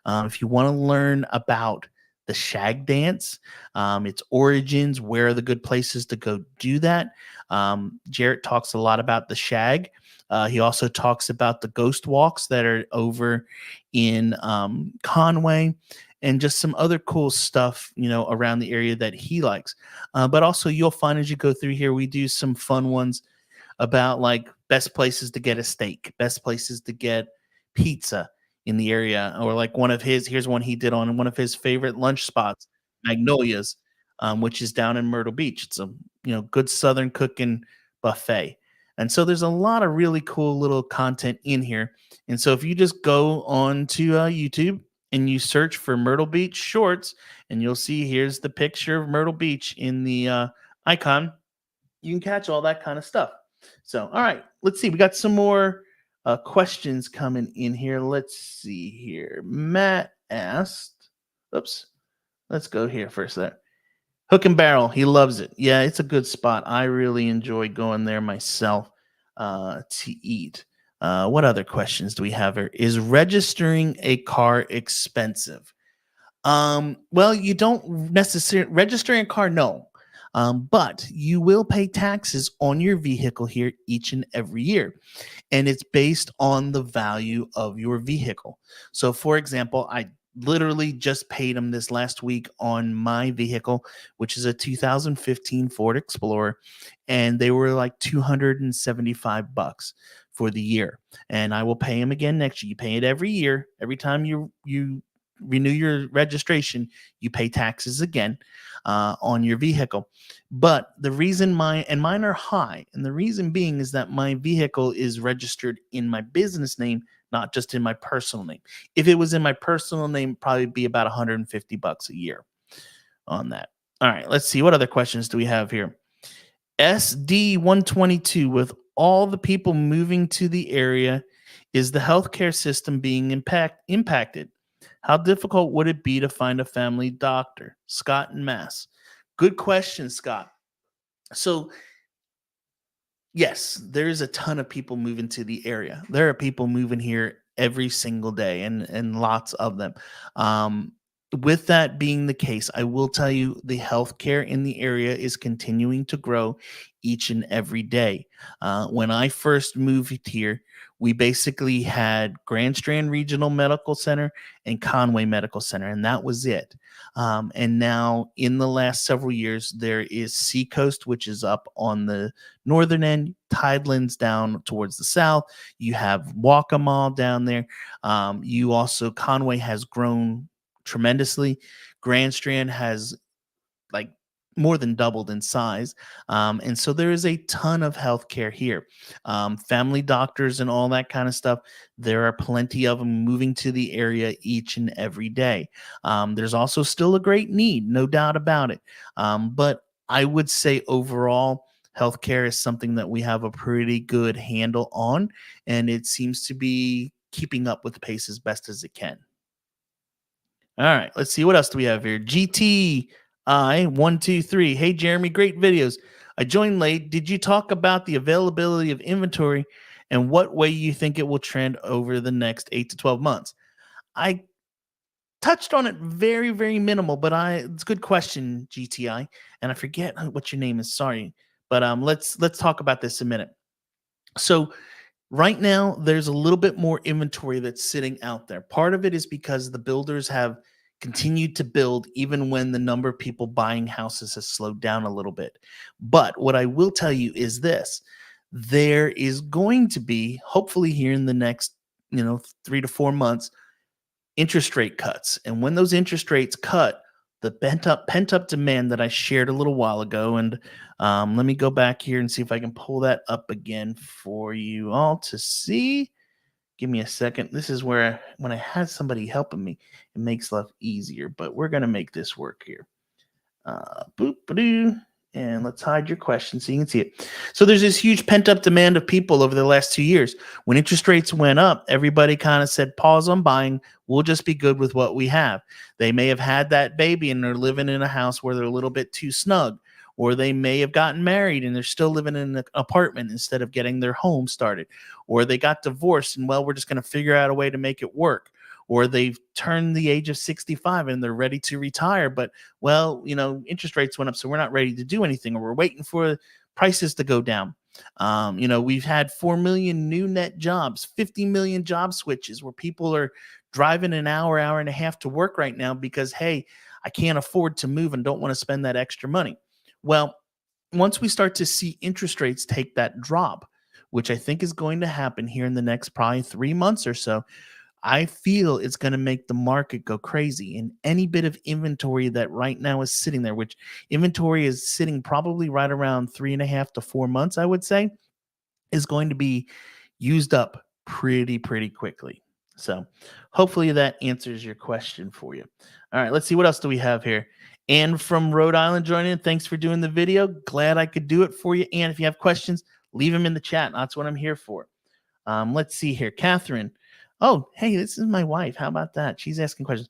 S1: If you want to learn about the shag dance, its origins, where are the good places to go do that, Jarrett talks a lot about the shag. He also talks about the ghost walks that are over in Conway, and just some other cool stuff, around the area that he likes. But also, you'll find as you go through here, we do some fun ones about like best places to get a steak, best places to get pizza in the area, or like here's one he did on one of his favorite lunch spots, Magnolia's, which is down in Myrtle Beach. It's a good Southern cooking buffet. And so there's a lot of really cool little content in here. And so if you just go on to YouTube and you search for Myrtle Beach shorts, and you'll see here's the picture of Myrtle Beach in the icon, you can catch all that kind of stuff. So, all right, let's see. We got some more questions coming in here. Let's see here. Matt asked, oops, let's go here first there. Hook and Barrel, he loves it. Yeah, it's a good spot. I really enjoy going there myself to eat. What other questions do we have here? Is registering a car expensive? Well, you don't necessarily registering a car, no. But you will pay taxes on your vehicle here each and every year. And it's based on the value of your vehicle. So, for example, I literally just paid them this last week on my vehicle, which is a 2015 Ford Explorer, and they were like $275 for the year. And I will pay them again next year. You pay it every year. Every time you renew your registration, you pay taxes again on your vehicle. But the reason mine are high, and the reason being is that my vehicle is registered in my business name, not just in my personal name. If it was in my personal name, it'd probably be about $150 a year on that. All right, let's see. What other questions do we have here? SD122, with all the people moving to the area, is the healthcare system being impacted? How difficult would it be to find a family doctor? Scott in Mass. Good question, Scott. So, yes, there's a ton of people moving to the area. There are people moving here every single day, and lots of them. With that being the case, I will tell you the healthcare in the area is continuing to grow each and every day. When I first moved here, we basically had Grand Strand Regional Medical Center and Conway Medical Center, and that was it. And now, in the last several years, there is Seacoast, which is up on the northern end, Tidelands down towards the south. You have Waccamaw down there. You also, Conway has grown tremendously. Grand Strand has like more than doubled in size. And so there is a ton of healthcare here. Family doctors and all that kind of stuff. There are plenty of them moving to the area each and every day. There's also still a great need, no doubt about it. But I would say overall, healthcare is something that we have a pretty good handle on, and it seems to be keeping up with the pace as best as it can. All right, let's see. What else do we have here? GTI123. Hey, Jeremy, great videos. I joined late. Did you talk about the availability of inventory and what way you think it will trend over the next 8 to 12 months? I touched on it very, very minimal, but it's a good question, GTI. And I forget what your name is. Sorry. But let's talk about this a minute. So right now, there's a little bit more inventory that's sitting out there. Part of it is because the builders have continued to build even when the number of people buying houses has slowed down a little bit. But what I will tell you is this: there is going to be, hopefully here in the next 3 to 4 months, interest rate cuts. And when those interest rates cut, the pent up demand that I shared a little while ago, and let me go back here and see if I can pull that up again for you all to see. Give me a second. This is where when I had somebody helping me, it makes life easier, but we're going to make this work here. Boop-a-doo. And let's hide your question so you can see it. So there's this huge pent-up demand of people over the last 2 years. When interest rates went up, everybody kind of said, pause on buying. We'll just be good with what we have. They may have had that baby and they're living in a house where they're a little bit too snug, or they may have gotten married and they're still living in an apartment instead of getting their home started, or they got divorced and, well, we're just going to figure out a way to make it work, or they've turned the age of 65 and they're ready to retire, but, well, interest rates went up, so we're not ready to do anything, or we're waiting for prices to go down. We've had 4 million new net jobs, 50 million job switches where people are driving an hour, hour and a half to work right now because, hey, I can't afford to move and don't want to spend that extra money. Well, once we start to see interest rates take that drop, which I think is going to happen here in the next probably 3 months or so, I feel it's going to make the market go crazy. And any bit of inventory that right now is sitting there, which inventory is sitting probably right around 3.5 to 4 months, I would say, is going to be used up pretty quickly. So hopefully that answers your question for you. All right, let's see, what else do we have here? Ann from Rhode Island joining in. Thanks for doing the video. Glad I could do it for you. And if you have questions, leave them in the chat. That's what I'm here for. Let's see here. Catherine. Oh, hey, this is my wife. How about that? She's asking questions.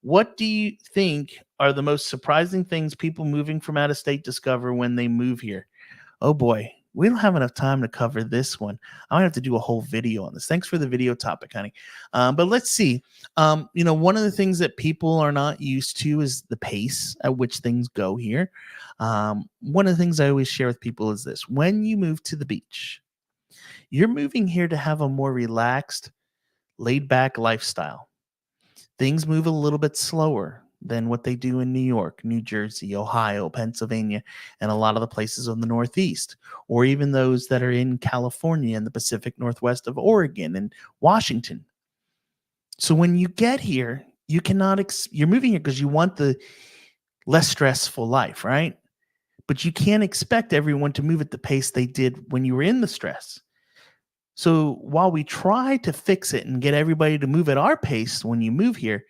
S1: What do you think are the most surprising things people moving from out of state discover when they move here? Oh boy, we don't have enough time to cover this one. I might have to do a whole video on this. Thanks for the video topic, honey. But let's see. One of the things that people are not used to is the pace at which things go here. One of the things I always share with people is this: when you move to the beach, you're moving here to have a more relaxed, laid back lifestyle. Things move a little bit slower than what they do in New York, New Jersey, Ohio, Pennsylvania, and a lot of the places on the Northeast, or even those that are in California and the Pacific Northwest of Oregon and Washington. So when you get here, you cannot, you're moving here because you want the less stressful life, right? But you can't expect everyone to move at the pace they did when you were in the stress. So while we try to fix it and get everybody to move at our pace when you move here,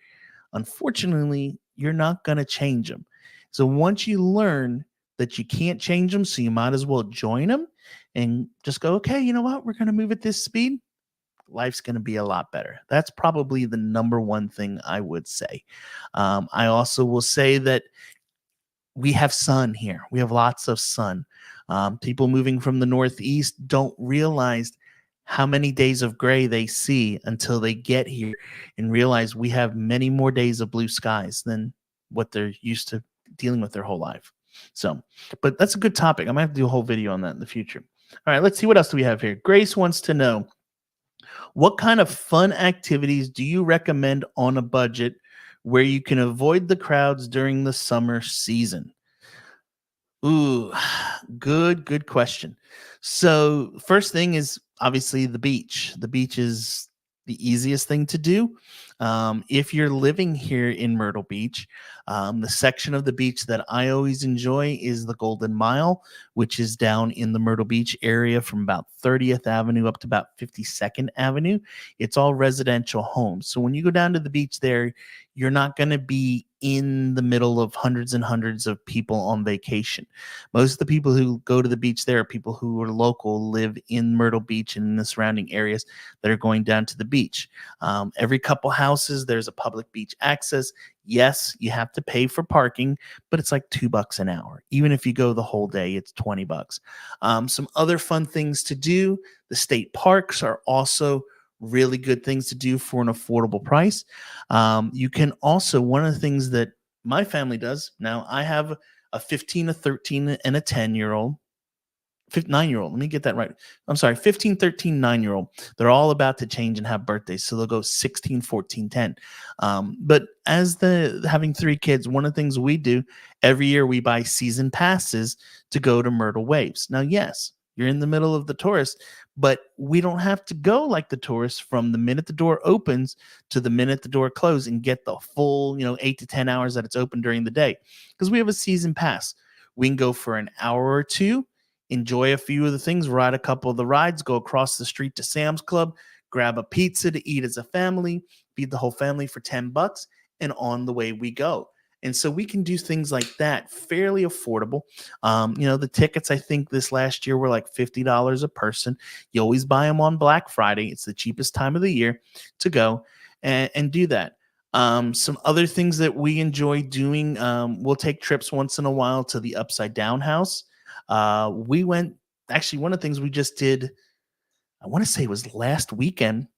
S1: unfortunately, you're not going to change them. So once you learn that you can't change them, so you might as well join them and just go, okay, you know what? We're going to move at this speed. Life's going to be a lot better. That's probably the number one thing I would say. I also will say that we have sun here. We have lots of sun. People moving from the Northeast don't realize how many days of gray they see until they get here and realize we have many more days of blue skies than what they're used to dealing with their whole life. So, but that's a good topic. I might have to do a whole video on that in the future. All right, let's see, what else do we have here? Grace wants to know, what kind of fun activities do you recommend on a budget where you can avoid the crowds during the summer season? Ooh, good question. So first thing is obviously the beach. The beach is the easiest thing to do. If you're living here in Myrtle Beach, the section of the beach that I always enjoy is the Golden Mile, which is down in the Myrtle Beach area from about 30th Avenue up to about 52nd Avenue. It's all residential homes. So when you go down to the beach there, you're not going to be in the middle of hundreds and hundreds of people on vacation. Most of the people who go to the beach there are people who are local, live in Myrtle Beach and in the surrounding areas that are going down to the beach. Every couple houses, there's a public beach access. Yes, you have to pay for parking, but it's like $2 an hour. Even if you go the whole day, it's $20. Some other fun things to do: the state parks are also really good things to do for an affordable price. You can also, one of the things that my family does now, I have a 15, a 13, and a 10-year-old. 9-year-old. Let me get that right. I'm sorry, 15, 13, 9-year-old. They're all about to change and have birthdays. So they'll go 16, 14, 10. But as having 3 kids, one of the things we do every year, we buy season passes to go to Myrtle Waves. Now, yes, you're in the middle of the tourist, but we don't have to go like the tourists from the minute the door opens to the minute the door closes and get the full, 8 to 10 hours that it's open during the day, because we have a season pass. We can go for an hour or two, enjoy a few of the things, ride a couple of the rides, go across the street to Sam's Club, grab a pizza to eat as a family, feed the whole family for $10, and on the way we go. And so we can do things like that, fairly affordable. The tickets, I think this last year were like $50 a person. You always buy them on Black Friday. It's the cheapest time of the year to go and do that. Some other things that we enjoy doing, we'll take trips once in a while to the Upside Down House. We went, actually, one of the things we just did, I want to say it was last weekend.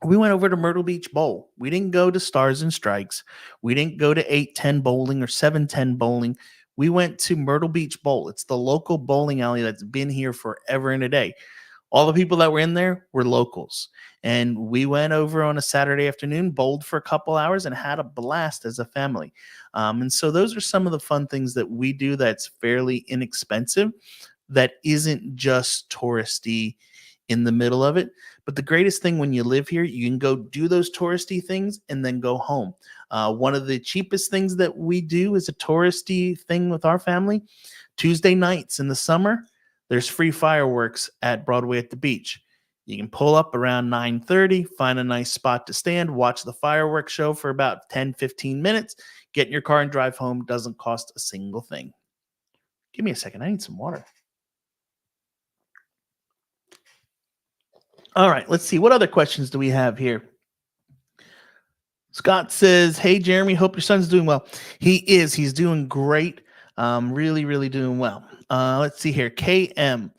S1: We went over to Myrtle Beach Bowl. We didn't go to Stars and Strikes. We didn't go to 810 bowling or 710 bowling. We went to Myrtle Beach Bowl. It's the local bowling alley that's been here forever and a day. All the people that were in there were locals. And we went over on a Saturday afternoon, bowled for a couple hours, and had a blast as a family. And so those are some of the fun things that we do that's fairly inexpensive, that isn't just touristy in the middle of it. But the greatest thing when you live here, you can go do those touristy things and then go home. One of the cheapest things that we do is a touristy thing with our family. Tuesday nights in the summer, there's free fireworks at Broadway at the beach. You can pull up around 9:30, find a nice spot to stand, watch the fireworks show for about 10, 15 minutes, get in your car and drive home. Doesn't cost a single thing. Give me a second. I need some water. All right, let's see. What other questions do we have here? Scott says, "Hey, Jeremy, hope your son's doing well." He is. He's doing great. Really, really doing well. Let's see here. KM.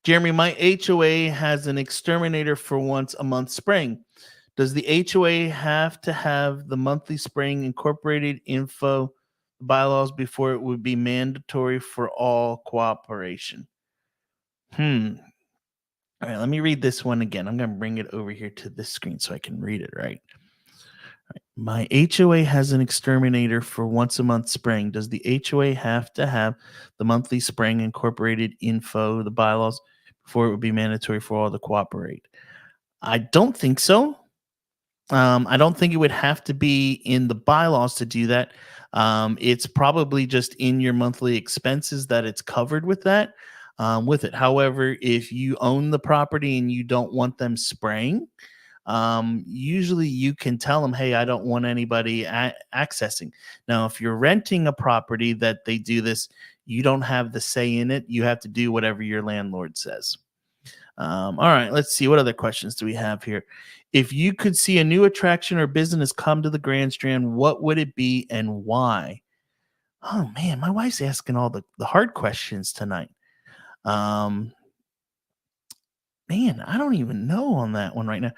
S1: Jeremy, my HOA has an exterminator for once a month spraying. Does the HOA have to have the monthly spraying incorporated info bylaws before it would be mandatory for all cooperation? All right, let me read this one again. I'm going to bring it over here to this screen so I can read it right. My HOA has an exterminator for once a month spraying. Does the HOA have to have the monthly spraying incorporated info, the bylaws, before it would be mandatory for all to cooperate? I don't think so. I don't think it would have to be in the bylaws to do that. It's probably just in your monthly expenses that it's covered with that. With it. However, if you own the property and you don't want them spraying, usually you can tell them, hey, I don't want anybody accessing. Now, if you're renting a property that they do this, you don't have the say in it. You have to do whatever your landlord says. All right, let's see. What other questions do we have here? If you could see a new attraction or business come to the Grand Strand, what would it be and why? Oh, man, my wife's asking all the hard questions tonight. Man, I don't even know on that one right now.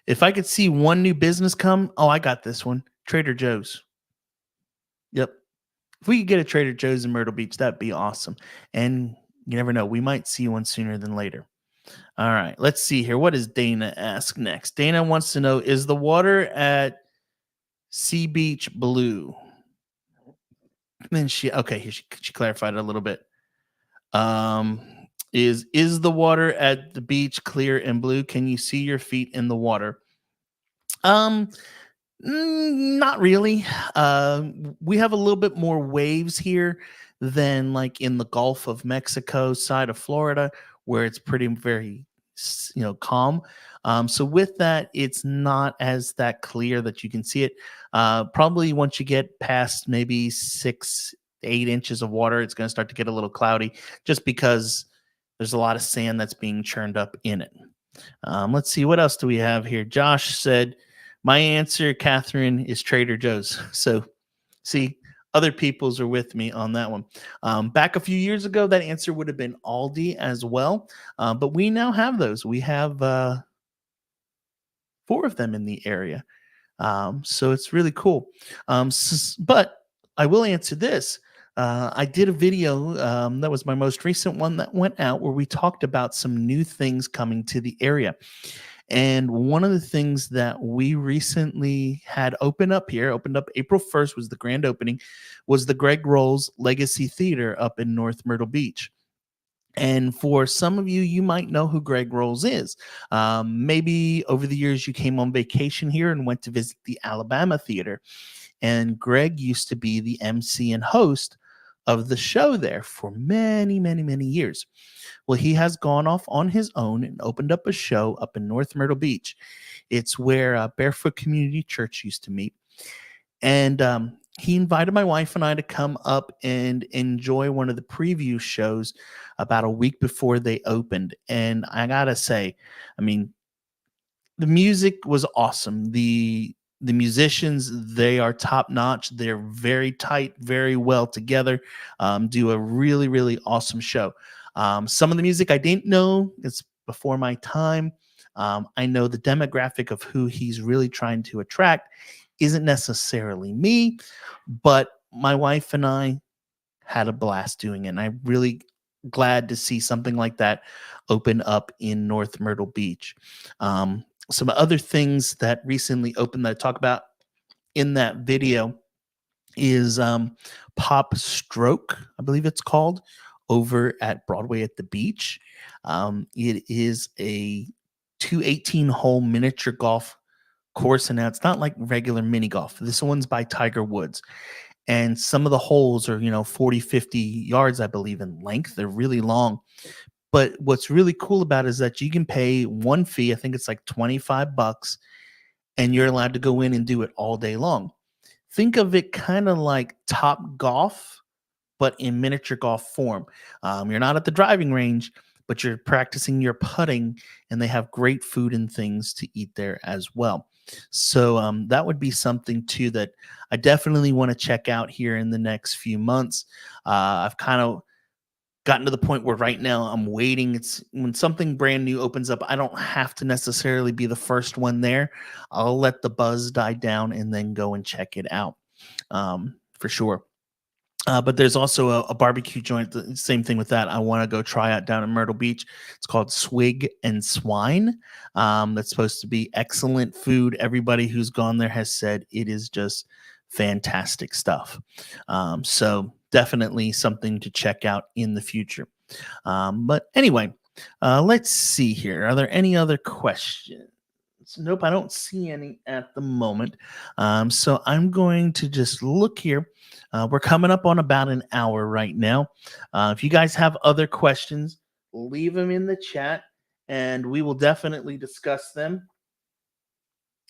S1: If I could see one new business come, oh, I got this one. Trader Joe's. Yep. If we could get a Trader Joe's in Myrtle Beach, that'd be awesome. And you never know, we might see one sooner than later. All right, let's see here. What does Dana ask next? Dana wants to know, is the water at Sea Beach blue? And then she clarified it a little bit. Is the water at the beach clear and blue? Can you see your feet in the water? Um, Not really. We have a little bit more waves here than like in the Gulf of Mexico side of Florida, where it's pretty very calm. So with that, it's not as that clear that you can see it. Probably once you get past maybe 6, 8 inches of water, it's going to start to get a little cloudy, just because there's a lot of sand that's being churned up in it. Let's see, what else do we have here? Josh said, my answer, Catherine, is Trader Joe's. So, see, other people's are with me on that one. Back a few years ago, that answer would have been Aldi as well. But we now have those. We have 4 of them in the area. So it's really cool. But I will answer this. I did a video that was my most recent one that went out, where we talked about some new things coming to the area. And one of the things that we recently had opened up April 1st was the grand opening, was the Greg Rolls Legacy Theater up in North Myrtle Beach. And for some of you, you might know who Greg Rolls is. Maybe over the years you came on vacation here and went to visit the Alabama Theater. And Greg used to be the MC and host of the show there for many, many, many years. Well, he has gone off on his own and opened up a show up in North Myrtle Beach. It's where Barefoot Community Church used to meet. And he invited my wife and I to come up and enjoy one of the preview shows about a week before they opened. And I gotta say, I mean, the music was awesome. The The musicians, they are top notch. They're very tight, very well together. Do a really, really awesome show. Some of the music I didn't know, it's before my time. I know the demographic of who he's really trying to attract isn't necessarily me, but my wife and I had a blast doing it. And I'm really glad to see something like that open up in North Myrtle Beach. Some other things that recently opened that I talk about in that video is Pop Stroke, I believe it's called, over at Broadway at the Beach. It is a 218-hole miniature golf course, and now it's not like regular mini golf. This one's by Tiger Woods, and some of the holes are 40, 50 yards, I believe, in length. They're really long. But what's really cool about it is that you can pay one fee. I think it's like $25, and you're allowed to go in and do it all day long. Think of it kind of like Top Golf, but in miniature golf form. You're not at the driving range, but you're practicing your putting, and they have great food and things to eat there as well. So that would be something too that I definitely want to check out here in the next few months. I've kind of gotten to the point where right now I'm waiting. It's when something brand new opens up, I don't have to necessarily be the first one there. I'll let the buzz die down and then go and check it out for sure. But there's also a barbecue joint, the same thing with that. I want to go try out down in Myrtle Beach. It's called Swig and Swine. That's supposed to be excellent food. Everybody who's gone there has said it is just fantastic stuff. So definitely something to check out in the future. But anyway, let's see here. Are there any other questions? Nope, I don't see any at the moment. So I'm going to just look here. We're coming up on about an hour right now. If you guys have other questions, leave them in the chat and we will definitely discuss them.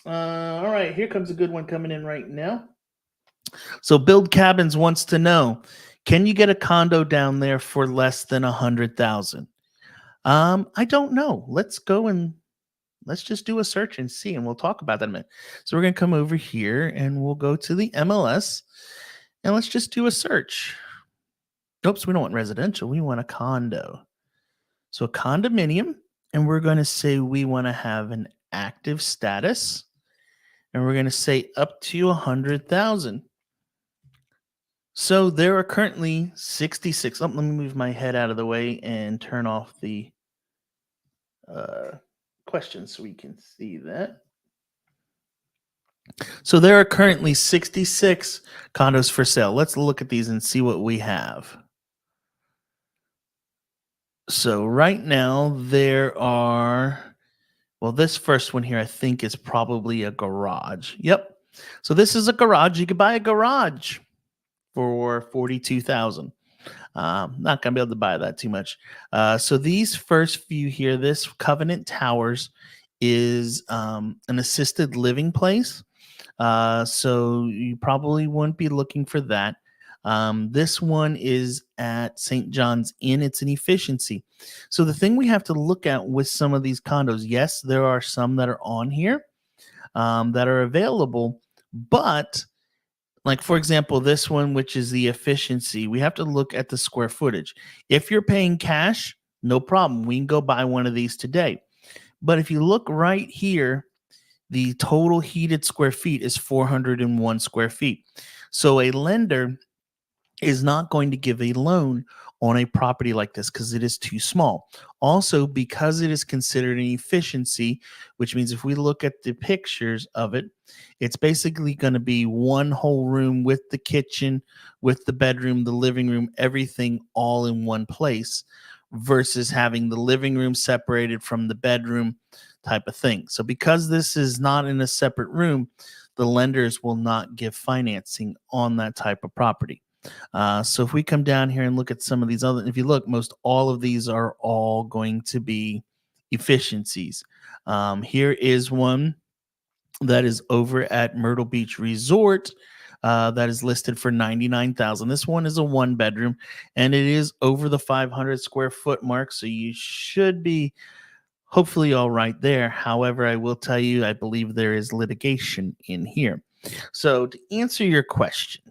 S1: All right, here comes a good one coming in right now. So Build Cabins wants to know, can you get a condo down there for less than 100,000? I don't know. Let's just do a search and see, and we'll talk about that in a minute. So we're going to come over here and we'll go to the MLS and let's just do a search. Oops, we don't want residential. We want a condo. So a condominium, and we're going to say we want to have an active status, and we're going to say up to 100,000. So there are currently 66. Let me move my head out of the way and turn off the questions so we can see that. So there are currently 66 condos for sale. Let's look at these and see what we have. So right now there are, well, this first one here I think is probably a garage. Yep. So this is a garage. You could buy a garage for 42,000. Not gonna be able to buy that too much. So these first few here, this Covenant Towers is an assisted living place. So you probably wouldn't be looking for that. This one is at St. John's Inn. It's an efficiency. So the thing we have to look at with some of these condos, yes, there are some that are on here that are available, but like, for example, this one, which is the efficiency, we have to look at the square footage. If you're paying cash, no problem. We can go buy one of these today. But if you look right here, the total heated square feet is 401 square feet. So a lender is not going to give a loan on a property like this because it is too small. Also, because it is considered an efficiency, which means if we look at the pictures of it, it's basically going to be one whole room with the kitchen, with the bedroom, the living room, everything all in one place versus having the living room separated from the bedroom type of thing. So because this is not in a separate room, the lenders will not give financing on that type of property. So if we come down here and look at some of these other, if you look, most all of these are all going to be efficiencies. Here is one that is over at Myrtle Beach Resort that is listed for 99,000. This one is a one bedroom and it is over the 500 square foot mark. So you should be hopefully all right there. However, I will tell you, I believe there is litigation in here. So to answer your question,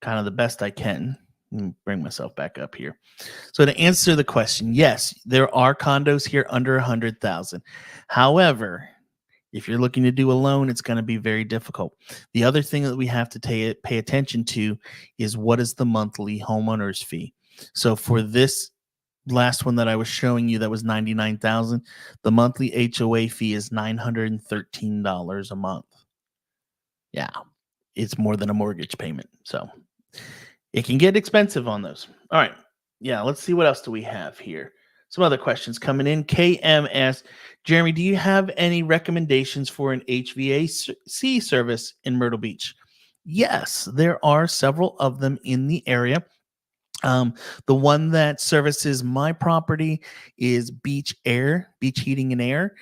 S1: kind of the best I can, let me bring myself back up here. So to answer the question, yes, there are condos here under 100,000. However, if you're looking to do a loan, it's going to be very difficult. The other thing that we have to pay attention to is what is the monthly homeowner's fee. So for this last one that I was showing you, that was 99,000. The monthly HOA fee is $913 a month. Yeah, it's more than a mortgage payment. So it can get expensive on those. All right. Yeah, let's see what else do we have here. Some other questions coming in. KMS, Jeremy, do you have any recommendations for an HVAC service in Myrtle Beach? Yes, there are several of them in the area. The one that services my property is Beach Heating and Air.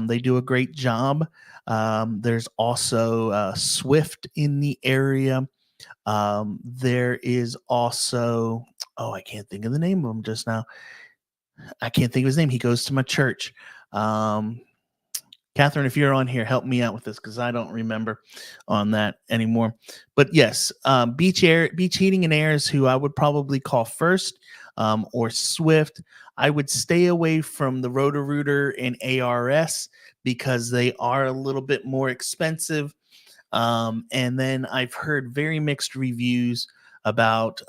S1: They do a great job. There's also Swift in the area. There is also, oh, I can't think of the name of him just now. I can't think of his name. He goes to my church. Um, Catherine, if you're on here, help me out with this because I don't remember on that anymore. But yes, Beach Heating and Air is who I would probably call first, or Swift. I would stay away from the Roto-Rooter and ARS because they are a little bit more expensive. And then I've heard very mixed reviews about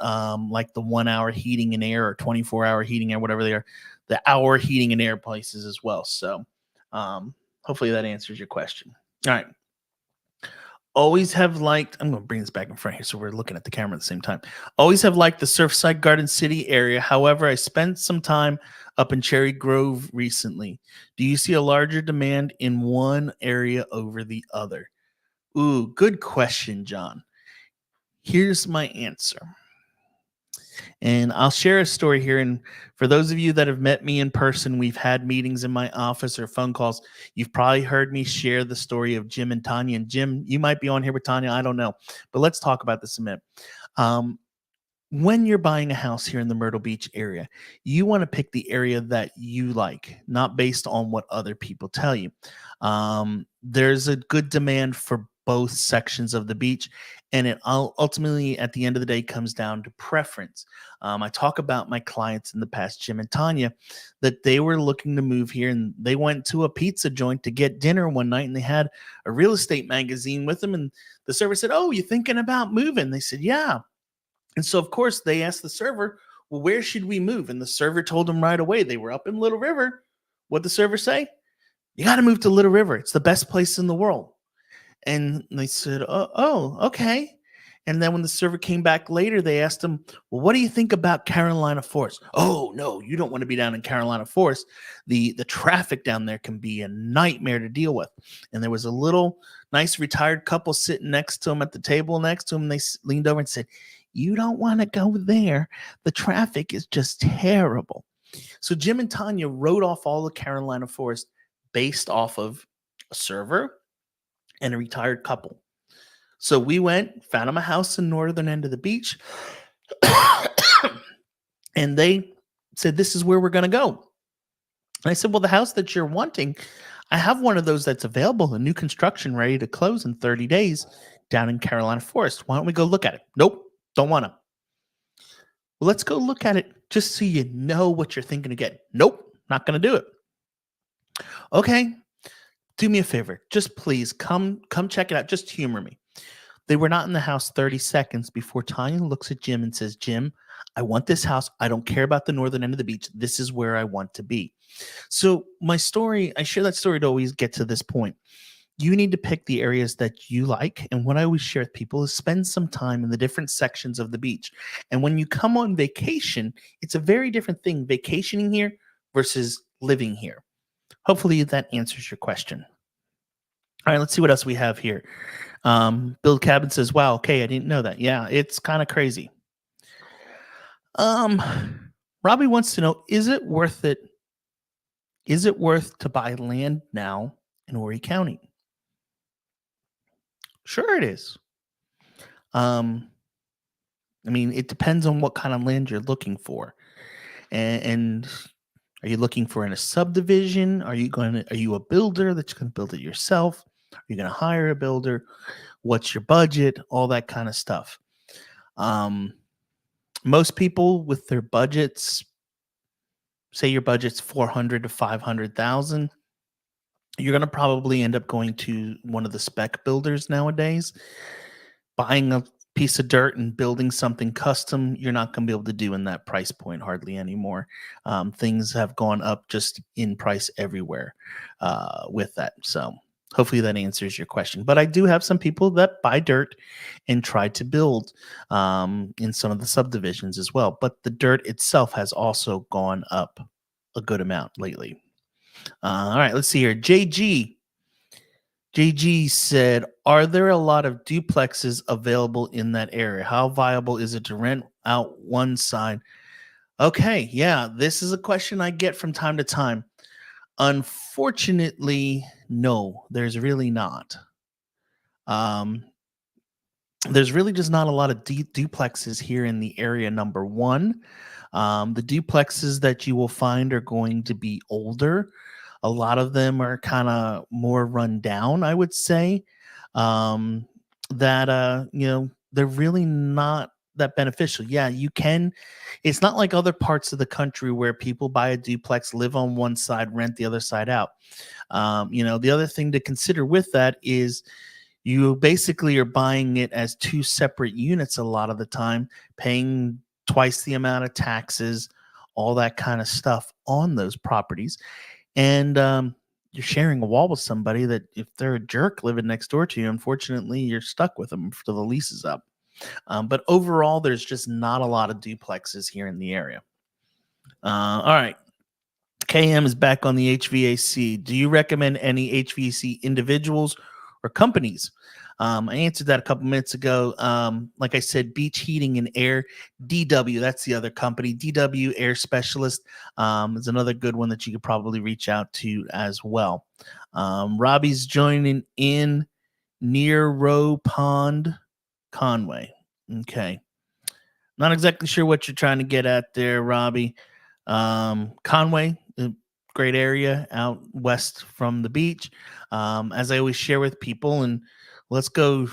S1: like the 1 hour heating and air or 24-hour heating air, whatever they are, the hour heating and air places as well. So hopefully that answers your question. All right. Always have liked, I'm going to bring this back in front here so we're looking at the camera at the same time. Always have liked the Surfside Garden City area. However, I spent some time up in Cherry Grove recently. Do you see a larger demand in one area over the other? Ooh, good question, John. Here's my answer. And I'll share a story here. And for those of you that have met me in person, we've had meetings in my office or phone calls. You've probably heard me share the story of Jim and Tanya. And Jim, you might be on here with Tanya. I don't know. But let's talk about this a minute. When you're buying a house here in the Myrtle Beach area, you want to pick the area that you like, not based on what other people tell you. There's a good demand for both sections of the beach, and it ultimately, at the end of the day, comes down to preference. I talk about my clients in the past, Jim and Tanya, that they were looking to move here, and they went to a pizza joint to get dinner one night, and they had a real estate magazine with them, and the server said, "Oh, you thinking about moving?" They said, "Yeah." And so, of course, they asked the server, "Well, where should we move?" And the server told them right away. They were up in Little River. What'd the server say? "You got to move to Little River. It's the best place in the world." And they said, "Oh, okay." And then when the server came back later, they asked him, "Well, what do you think about Carolina Forest?" "Oh, no, you don't want to be down in Carolina Forest. The traffic down there can be a nightmare to deal with." And there was a little nice retired couple sitting next to him at the table next to him. And they leaned over and said, "You don't want to go there. The traffic is just terrible." So Jim and Tanya wrote off all the Carolina Forest based off of a server and a retired couple. So we went, found them a house in northern end of the beach, and they said, "This is where we're going to go." And I said, "Well, the house that you're wanting, I have one of those that's available, a new construction ready to close in 30 days down in Carolina Forest. Why don't we go look at it?" "Nope, don't want to." "Well, let's go look at it just so you know what you're thinking of getting." "Nope, not going to do it." "Okay, do me a favor. Just please come check it out. Just humor me." They were not in the house 30 seconds before Tanya looks at Jim and says, "Jim, I want this house. I don't care about the northern end of the beach. This is where I want to be." So my story, I share that story to always get to this point. You need to pick the areas that you like. And what I always share with people is spend some time in the different sections of the beach. And when you come on vacation, it's a very different thing vacationing here versus living here. Hopefully that answers your question. All right, let's see what else we have here. Bill Cabin says, "Wow, okay, I didn't know that." Yeah, it's kind of crazy. Um, Robbie wants to know, is it worth it? Is it worth to buy land now in Horry County? Sure it is. I mean, it depends on what kind of land you're looking for. And Are you looking for in a subdivision? Are you a builder that's going to build it yourself? Are you going to hire a builder? What's your budget? All that kind of stuff. Um, Most people with their budgets, say your budget's 400 to 500,000, you're going to probably end up going to one of the spec builders nowadays. Buying a piece of dirt and building something custom, you're not going to be able to do in that price point hardly anymore. Things have gone up just in price everywhere with that. So hopefully that answers your question. But I do have some people that buy dirt and try to build in some of the subdivisions as well. But the dirt itself has also gone up a good amount lately. All right, let's see here. JG said, "Are there a lot of duplexes available in that area? How viable is it to rent out one side?" Okay, yeah, this is a question I get from time to time. Unfortunately, no, there's really not. Um, there's really just not a lot of duplexes here in the area. Number one, the duplexes that you will find are going to be older. A lot of them are kind of more run down, I would say. Um, that they're really not that beneficial. Yeah, you can. It's not like other parts of the country where people buy a duplex, live on one side, rent the other side out. The other thing to consider with that is you basically are buying it as two separate units a lot of the time, paying twice the amount of taxes, all that kind of stuff on those properties. And you're sharing a wall with somebody that if they're a jerk living next door to you, unfortunately, you're stuck with them till the lease is up. But overall, there's just not a lot of duplexes here in the area. All right. KM is back on the HVAC. Do you recommend any HVAC individuals or companies? I answered that a couple minutes ago. Like I said, Beach Heating and Air, DW, that's the other company. DW Air Specialist is another good one that you could probably reach out to as well. Robbie's joining in near Roe Pond, Conway. Okay. Not exactly sure what you're trying to get at there, Robbie. Conway, a great area out west from the beach. As I always share with people, and let's go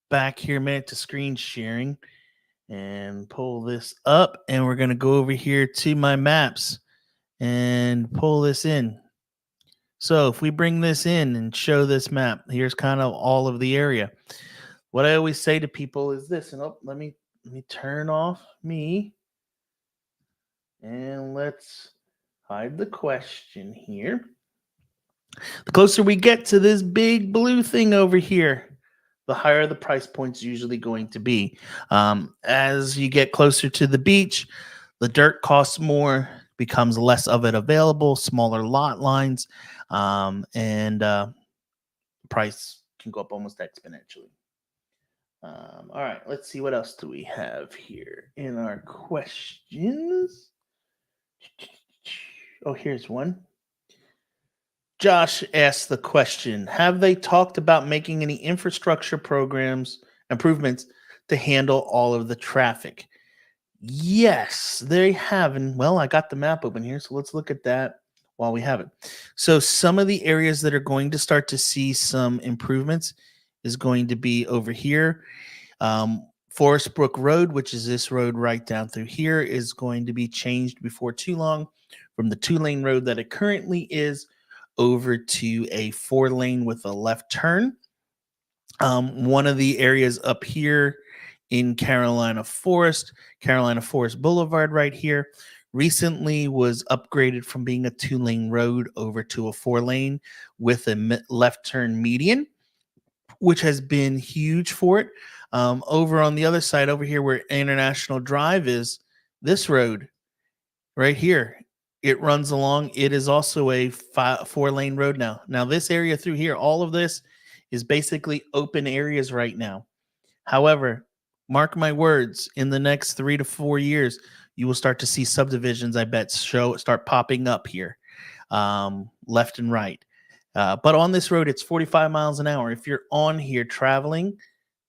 S1: back here a minute to screen sharing and pull this up. And we're going to go over here to my maps and pull this in. So if we bring this in and show this map, here's kind of all of the area. What I always say to people is this, and let me turn off me. And let's hide the question here. The closer we get to this big blue thing over here, the higher the price point's usually going to be. As you get closer to the beach, the dirt costs more, becomes less of it available, smaller lot lines, and price can go up almost exponentially. All right, let's see what else do we have here in our questions. Oh, here's one. Josh asked the question, have they talked about making any infrastructure improvements to handle all of the traffic? Yes, they have. And well, I got the map open here, so let's look at that while we have it. So some of the areas that are going to start to see some improvements is going to be over here. Forest Brook Road, which is this road right down through here, is going to be changed before too long from the 2-lane road that it currently is over to a 4-lane with a left turn. One of the areas up here in Carolina Forest Boulevard right here, recently was upgraded from being a 2-lane road over to a 4-lane with a left turn median, which has been huge for it. Over on the other side, over here where International Drive is, this road right here, it runs along. It is also a 4-lane road now. Now, this area through here, all of this is basically open areas right now. However, mark my words, in the next 3 to 4 years, you will start to see subdivisions, I bet, start popping up here, left and right. But on this road, it's 45 miles an hour. If you're on here traveling,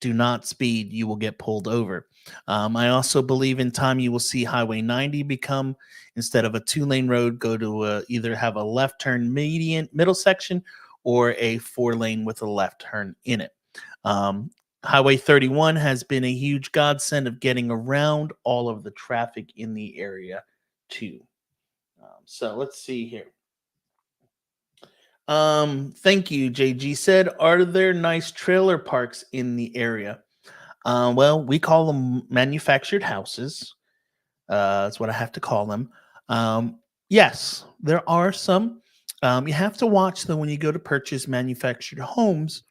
S1: do not speed. You will get pulled over. I also believe in time you will see Highway 90 become, instead of a 2-lane road, go to either have a left turn middle section or a 4-lane with a left turn in it. Um, Highway 31 has been a huge godsend of getting around all of the traffic in the area too. So let's see here. Thank you. JG said, are there nice trailer parks in the area? Well, we call them manufactured houses. That's what I have to call them. Yes, there are some. You have to watch them when you go to purchase manufactured homes,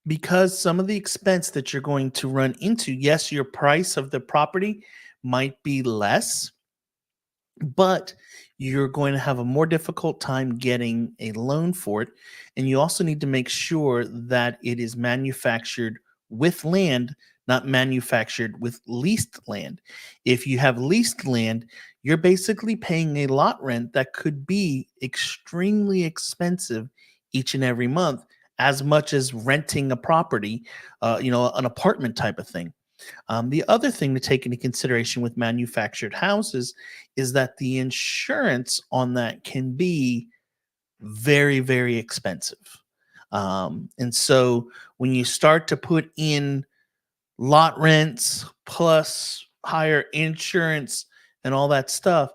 S1: because some of the expense that you're going to run into, yes, your price of the property might be less, but you're going to have a more difficult time getting a loan for it. And you also need to make sure that it is manufactured with land, not manufactured with leased land. If you have leased land, you're basically paying a lot rent that could be extremely expensive each and every month, as much as renting a property, an apartment type of thing. The other thing to take into consideration with manufactured houses is that the insurance on that can be very, very expensive. And so when you start to put in lot rents plus higher insurance and all that stuff,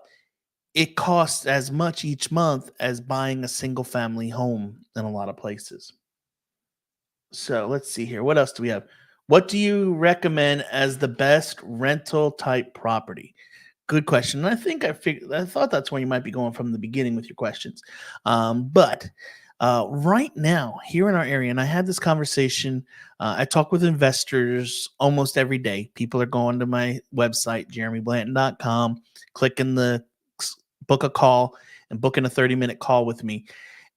S1: it costs as much each month as buying a single family home in a lot of places. So let's see here. What else do we have? What do you recommend as the best rental type property? Good question. And I thought that's where you might be going from the beginning with your questions. But right now, here in our area, and I had this conversation, I talk with investors almost every day. People are going to my website, jeremyblanton.com, clicking the book a call and booking a 30-minute call with me.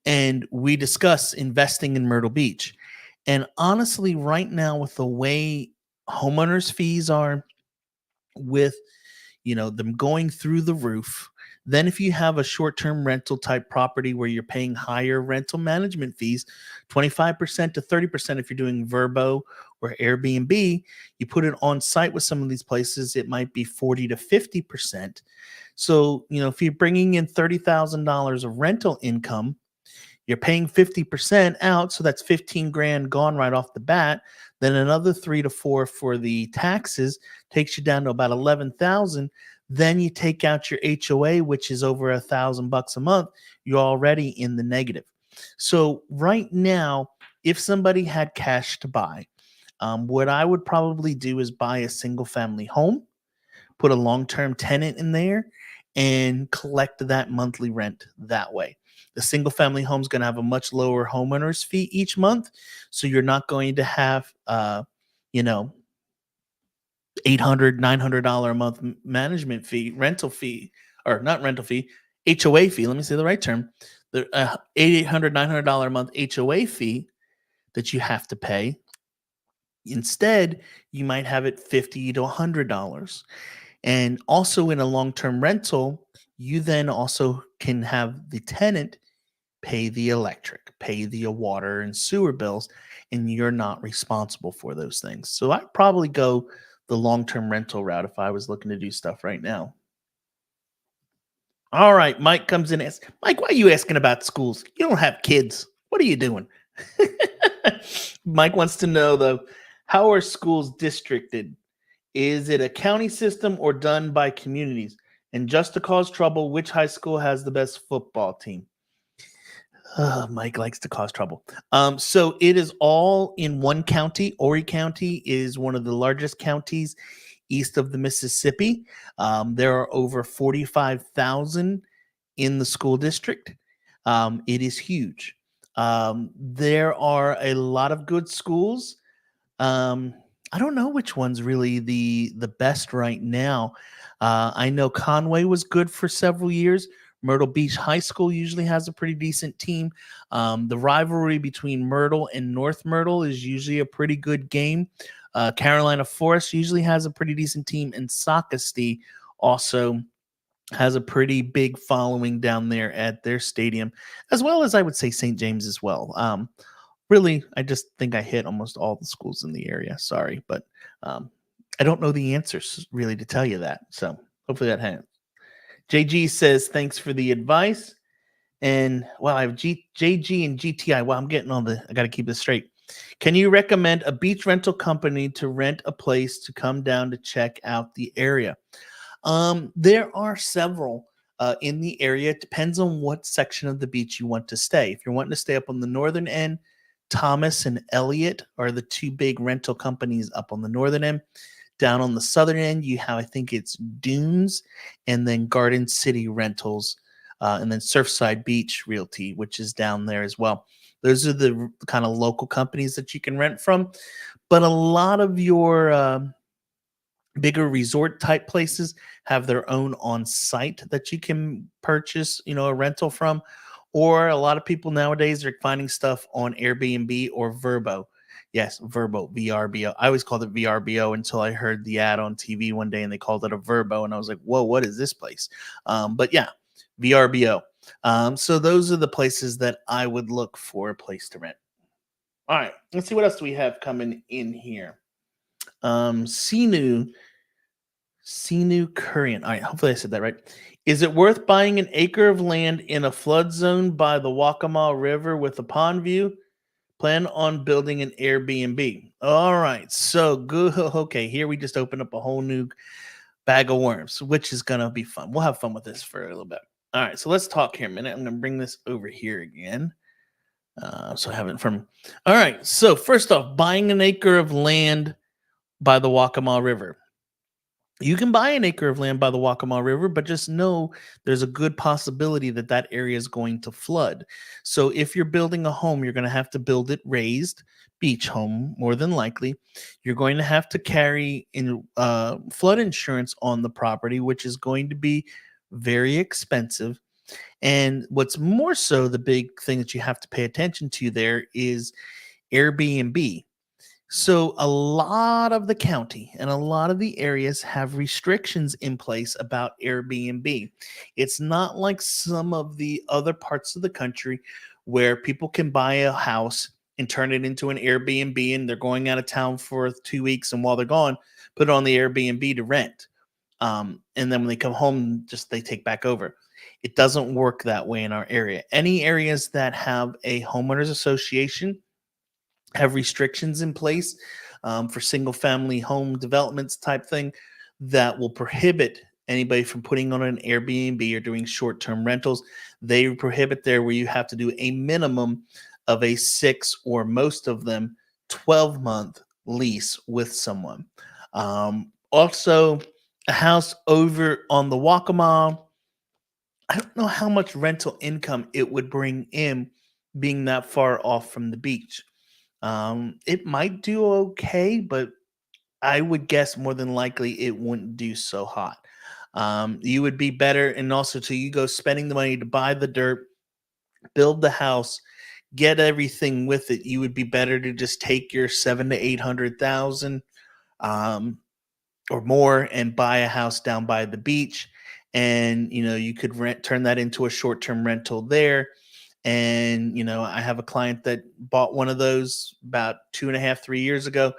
S1: And we discuss investing in Myrtle Beach. And honestly, right now, with the way homeowners fees are, with them going through the roof, then if you have a short-term rental type property where you're paying higher rental management fees, 25% to 30%, if you're doing Verbo or Airbnb, you put it on site with some of these places, it might be 40 to 50%. So if you're bringing in $30,000 of rental income, you're paying 50% out, so that's 15 grand gone right off the bat. Then another 3 to 4 for the taxes takes you down to about 11,000. Then you take out your HOA, which is over $1,000 a month. You're already in the negative. So right now, if somebody had cash to buy, what I would probably do is buy a single family home, put a long-term tenant in there, and collect that monthly rent that way. The single family home is going to have a much lower homeowner's fee each month. So you're not going to have, you know, $800, $900 a month management fee, rental fee, or not rental fee, HOA fee. Let me say the right term. The $800, $900 a month HOA fee that you have to pay. Instead, you might have it $50 to $100. And also in a long-term rental, you then also can have the tenant pay the electric, pay the water and sewer bills, and you're not responsible for those things. So I'd probably go the long-term rental route if I was looking to do stuff right now. All right, Mike comes in and asks, Mike, why are you asking about schools? You don't have kids. What are you doing? Mike wants to know, though, how are schools districted? Is it a county system or done by communities? And just to cause trouble, which high school has the best football team? Mike likes to cause trouble. So it is all in one county. Horry County is one of the largest counties east of the Mississippi. There are over 45,000 in the school district. It is huge. There are a lot of good schools. I don't know which one's really the best right now. I know Conway was good for several years. Myrtle Beach High School usually has a pretty decent team. The rivalry between Myrtle and North Myrtle is usually a pretty good game. Carolina Forest usually has a pretty decent team, and Sockasty also has a pretty big following down there at their stadium, as well as I would say St. James as well. Really, I just think I hit almost all the schools in the area. Sorry, but I don't know the answers really to tell you that. So hopefully that helps. JG says, thanks for the advice. And wow, I have JG and GTI. Wow, I'm getting I got to keep this straight. Can you recommend a beach rental company to rent a place to come down to check out the area? There are several in the area. It depends on what section of the beach you want to stay. If you're wanting to stay up on the northern end, Thomas and Elliott are the two big rental companies up on the northern end. Down on the southern end, you have, I think it's Dunes, and then Garden City Rentals, and then Surfside Beach Realty, which is down there as well. Those are the kind of local companies that you can rent from. But a lot of your bigger resort type places have their own on site that you can purchase, a rental from. Or a lot of people nowadays are finding stuff on Airbnb or Vrbo. Yes, Vrbo, VRBO. I always called it VRBO until I heard the ad on TV one day and they called it a Vrbo. And I was like, whoa, what is this place? But yeah, VRBO. So those are the places that I would look for a place to rent. All right, let's see what else do we have coming in here. Sinu Current. All right, hopefully I said that right. Is it worth buying an acre of land in a flood zone by the Waccamaw River with a pond view? Plan on building an Airbnb. All right, so good. Okay, here we just opened up a whole new bag of worms, which is going to be fun. We'll have fun with this for a little bit. All right, so let's talk here a minute. I'm going to bring this over here again. So I have it from. All right, so first off, buying an acre of land by the Waccamaw River. You can buy an acre of land by the Waccamaw River, but just know there's a good possibility that that area is going to flood. So if you're building a home, you're going to have to build it raised, beach home, more than likely. You're going to have to carry in flood insurance on the property, which is going to be very expensive. And what's more so, the big thing that you have to pay attention to there is Airbnb. So a lot of the county and a lot of the areas have restrictions in place about Airbnb. It's not like some of the other parts of the country where people can buy a house and turn it into an Airbnb and they're going out of town for 2 weeks, and while they're gone, put it on the Airbnb to rent. And then when they come home, just they take back over. It doesn't work that way in our area. Any areas that have a homeowners association have restrictions in place for single family home developments type thing that will prohibit anybody from putting on an Airbnb or doing short-term rentals. They prohibit there where you have to do a minimum of a 6 or most of them 12-month lease with someone. Also, a house over on the Waccamaw, I don't know how much rental income it would bring in being that far off from the beach. It might do okay, but I would guess more than likely it wouldn't do so hot. You would be better, and also to you go spending the money to buy the dirt, build the house, get everything with it. You would be better to just take your 700,000 to 800,000 or more and buy a house down by the beach, and you could turn that into a short-term rental there. And I have a client that bought one of those about 2.5, 3 years ago,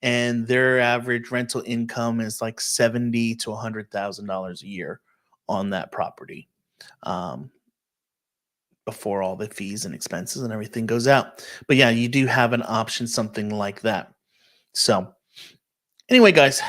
S1: and their average rental income is like $70,000 to $100,000 a year on that property, before all the fees and expenses and everything goes out. But yeah, you do have an option, something like that. So anyway, guys,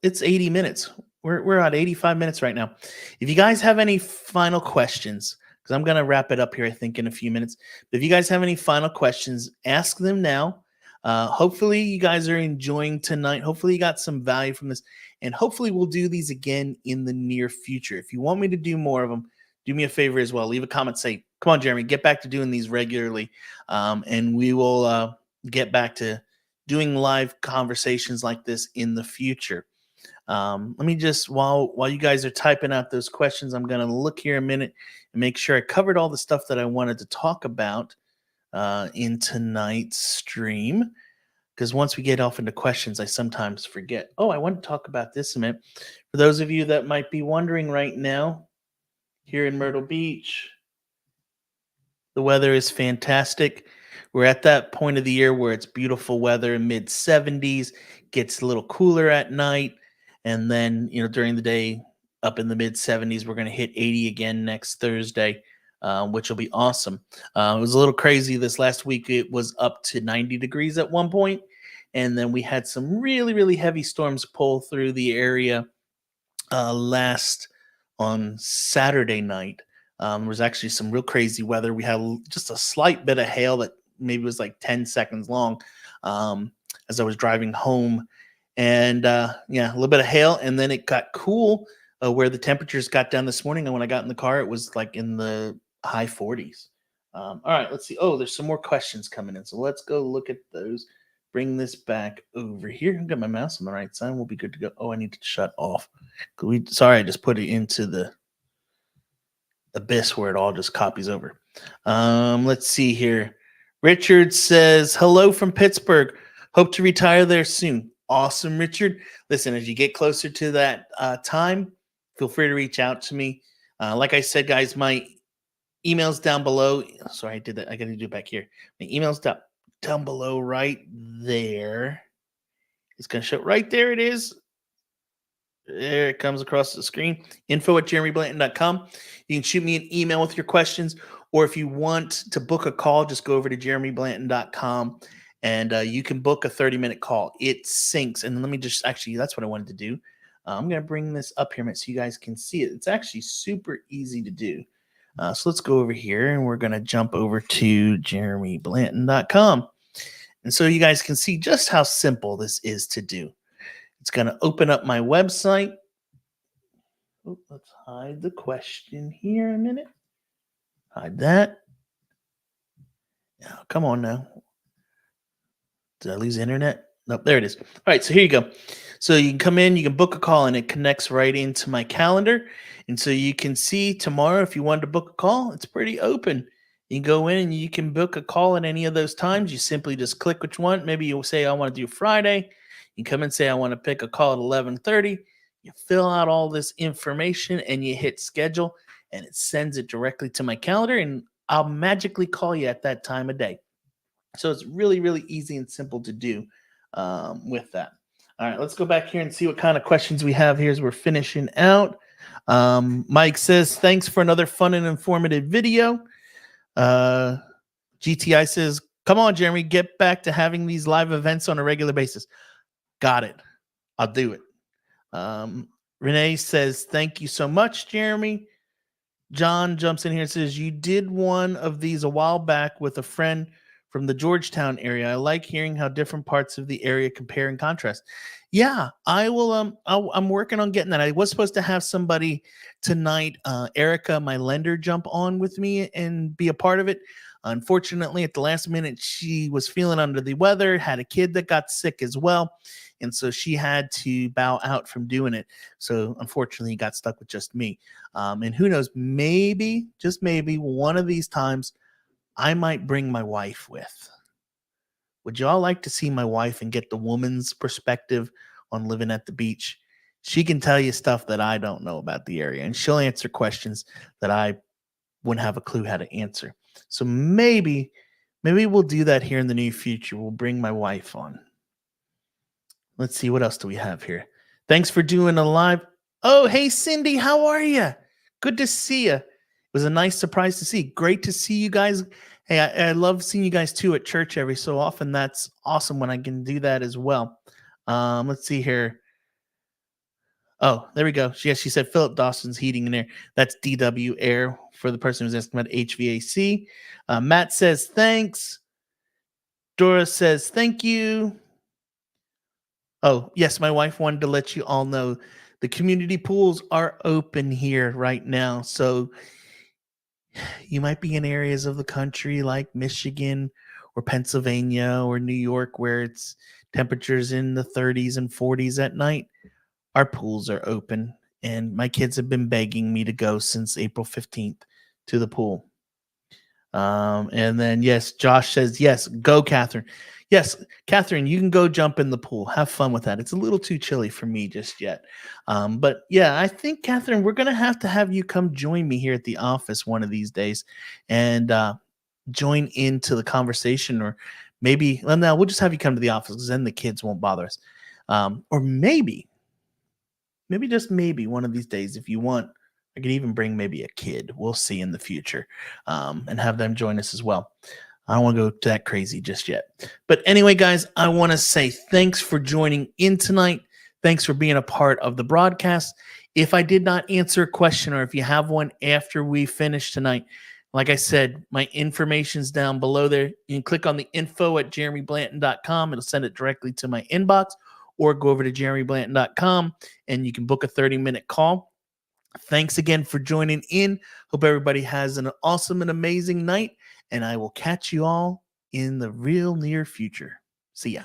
S1: it's 80 minutes. We're at 85 minutes right now. If you guys have any final questions, because I'm going to wrap it up here, I think, in a few minutes. But if you guys have any final questions, ask them now. Hopefully, you guys are enjoying tonight. Hopefully, you got some value from this. And hopefully, we'll do these again in the near future. If you want me to do more of them, do me a favor as well. Leave a comment. Say, come on, Jeremy, get back to doing these regularly. And we will get back to doing live conversations like this in the future. Let me just, while you guys are typing out those questions, I'm going to look here a minute and make sure I covered all the stuff that I wanted to talk about in tonight's stream. Because once we get off into questions, I sometimes forget. Oh, I want to talk about this a minute. For those of you that might be wondering right now, here in Myrtle Beach, the weather is fantastic. we're at that point of the year where it's beautiful weather, mid 70s, gets a little cooler at night, and then during the day up in the mid 70s. We're going to hit 80 again next Thursday, which will be awesome. It was a little crazy this last week. It was up to 90 degrees at one point, and then we had some really, really heavy storms pull through the area last on Saturday night. There was actually some real crazy weather. We had just a slight bit of hail that maybe was like 10 seconds long as I was driving home. And yeah, a little bit of hail. And then it got cool where the temperatures got down this morning. And when I got in the car, it was like in the high 40s. All right, let's see. Oh, there's some more questions coming in. So let's go look at those. Bring this back over here. I've got my mouse on the right side. We'll be good to go. Oh, I need to shut off. Sorry, I just put it into the abyss where it all just copies over. Let's see here. Richard says, hello from Pittsburgh. Hope to retire there soon. Awesome, Richard. Listen, as you get closer to that time, feel free to reach out to me. Like I said, guys, my email's down below. Sorry, I did that. I got to do it back here. My email's down below right there. It's going to show right there. It is. There it comes across the screen. info@jeremyblanton.com. You can shoot me an email with your questions, or if you want to book a call, just go over to jeremyblanton.com and you can book a 30-minute call. It syncs. And let me just that's what I wanted to do. I'm going to bring this up here so you guys can see it. It's actually super easy to do. So let's go over here and we're going to jump over to jeremyblanton.com. And so you guys can see just how simple this is to do. It's going to open up my website. Oh, let's hide the question here a minute. Hide that. Now, come on now. Did I lose internet? Nope, there it is. All right, so here you go. So you can come in, you can book a call, and it connects right into my calendar. And so you can see tomorrow, if you wanted to book a call, it's pretty open. You can go in and you can book a call at any of those times. You simply just click which one. Maybe you'll say, I want to do Friday. You come and say, I want to pick a call at 11:30. You fill out all this information and you hit schedule, and it sends it directly to my calendar, and I'll magically call you at that time of day. So it's really, really easy and simple to do with that. All right, let's go back here and see what kind of questions we have here as we're finishing out. Mike says, thanks for another fun and informative video. GTI says, come on, Jeremy, get back to having these live events on a regular basis. Got it. I'll do it. Renee says, thank you so much, Jeremy. John jumps in here and says, you did one of these a while back with a friend from the Georgetown area. I like hearing how different parts of the area compare and contrast. Yeah, I will. I'm working on getting that. I was supposed to have somebody tonight, Erica, my lender, jump on with me and be a part of it. Unfortunately, at the last minute, she was feeling under the weather, had a kid that got sick as well. And so she had to bow out from doing it. So unfortunately, got stuck with just me. And who knows, maybe, just maybe, one of these times, I might bring my wife with. Would y'all like to see my wife and get the woman's perspective on living at the beach? She can tell you stuff that I don't know about the area, and she'll answer questions that I wouldn't have a clue how to answer. So maybe we'll do that here in the near future. We'll bring my wife on. Let's see, what else do we have here? Thanks for doing a live. Oh, hey, Cindy, how are you? Good to see you. It was a nice surprise to see. Great to see you guys. Hey, I love seeing you guys too at church every so often. That's awesome when I can do that as well. Let's see here. Oh, there we go. She said Philip Dawson's Heating and Air. That's DW Air for the person who's asking about HVAC. Matt says thanks. Dora says thank you. Oh, yes, my wife wanted to let you all know the community pools are open here right now. So you might be in areas of the country like Michigan or Pennsylvania or New York where it's temperatures in the 30s and 40s at night. Our pools are open, and my kids have been begging me to go since April 15th to the pool. And then, yes, Josh says, yes, go, Catherine. Yes, Catherine, you can go jump in the pool. Have fun with that. It's a little too chilly for me just yet. But yeah, I think, Catherine, we're going to have you come join me here at the office one of these days. And join into the conversation, or maybe, well, now we'll just have you come to the office because then the kids won't bother us. Or maybe just maybe one of these days, if you want, I could even bring maybe a kid. We'll see in the future, and have them join us as well. I don't want to go that crazy just yet. But anyway, guys, I want to say thanks for joining in tonight. Thanks for being a part of the broadcast. If I did not answer a question, or if you have one after we finish tonight, like I said, my information's down below there. You can click on the info at jeremyblanton.com. It'll send it directly to my inbox, or go over to jeremyblanton.com and you can book a 30-minute call. Thanks again for joining in. Hope everybody has an awesome and amazing night, and I will catch you all in the real near future. See ya.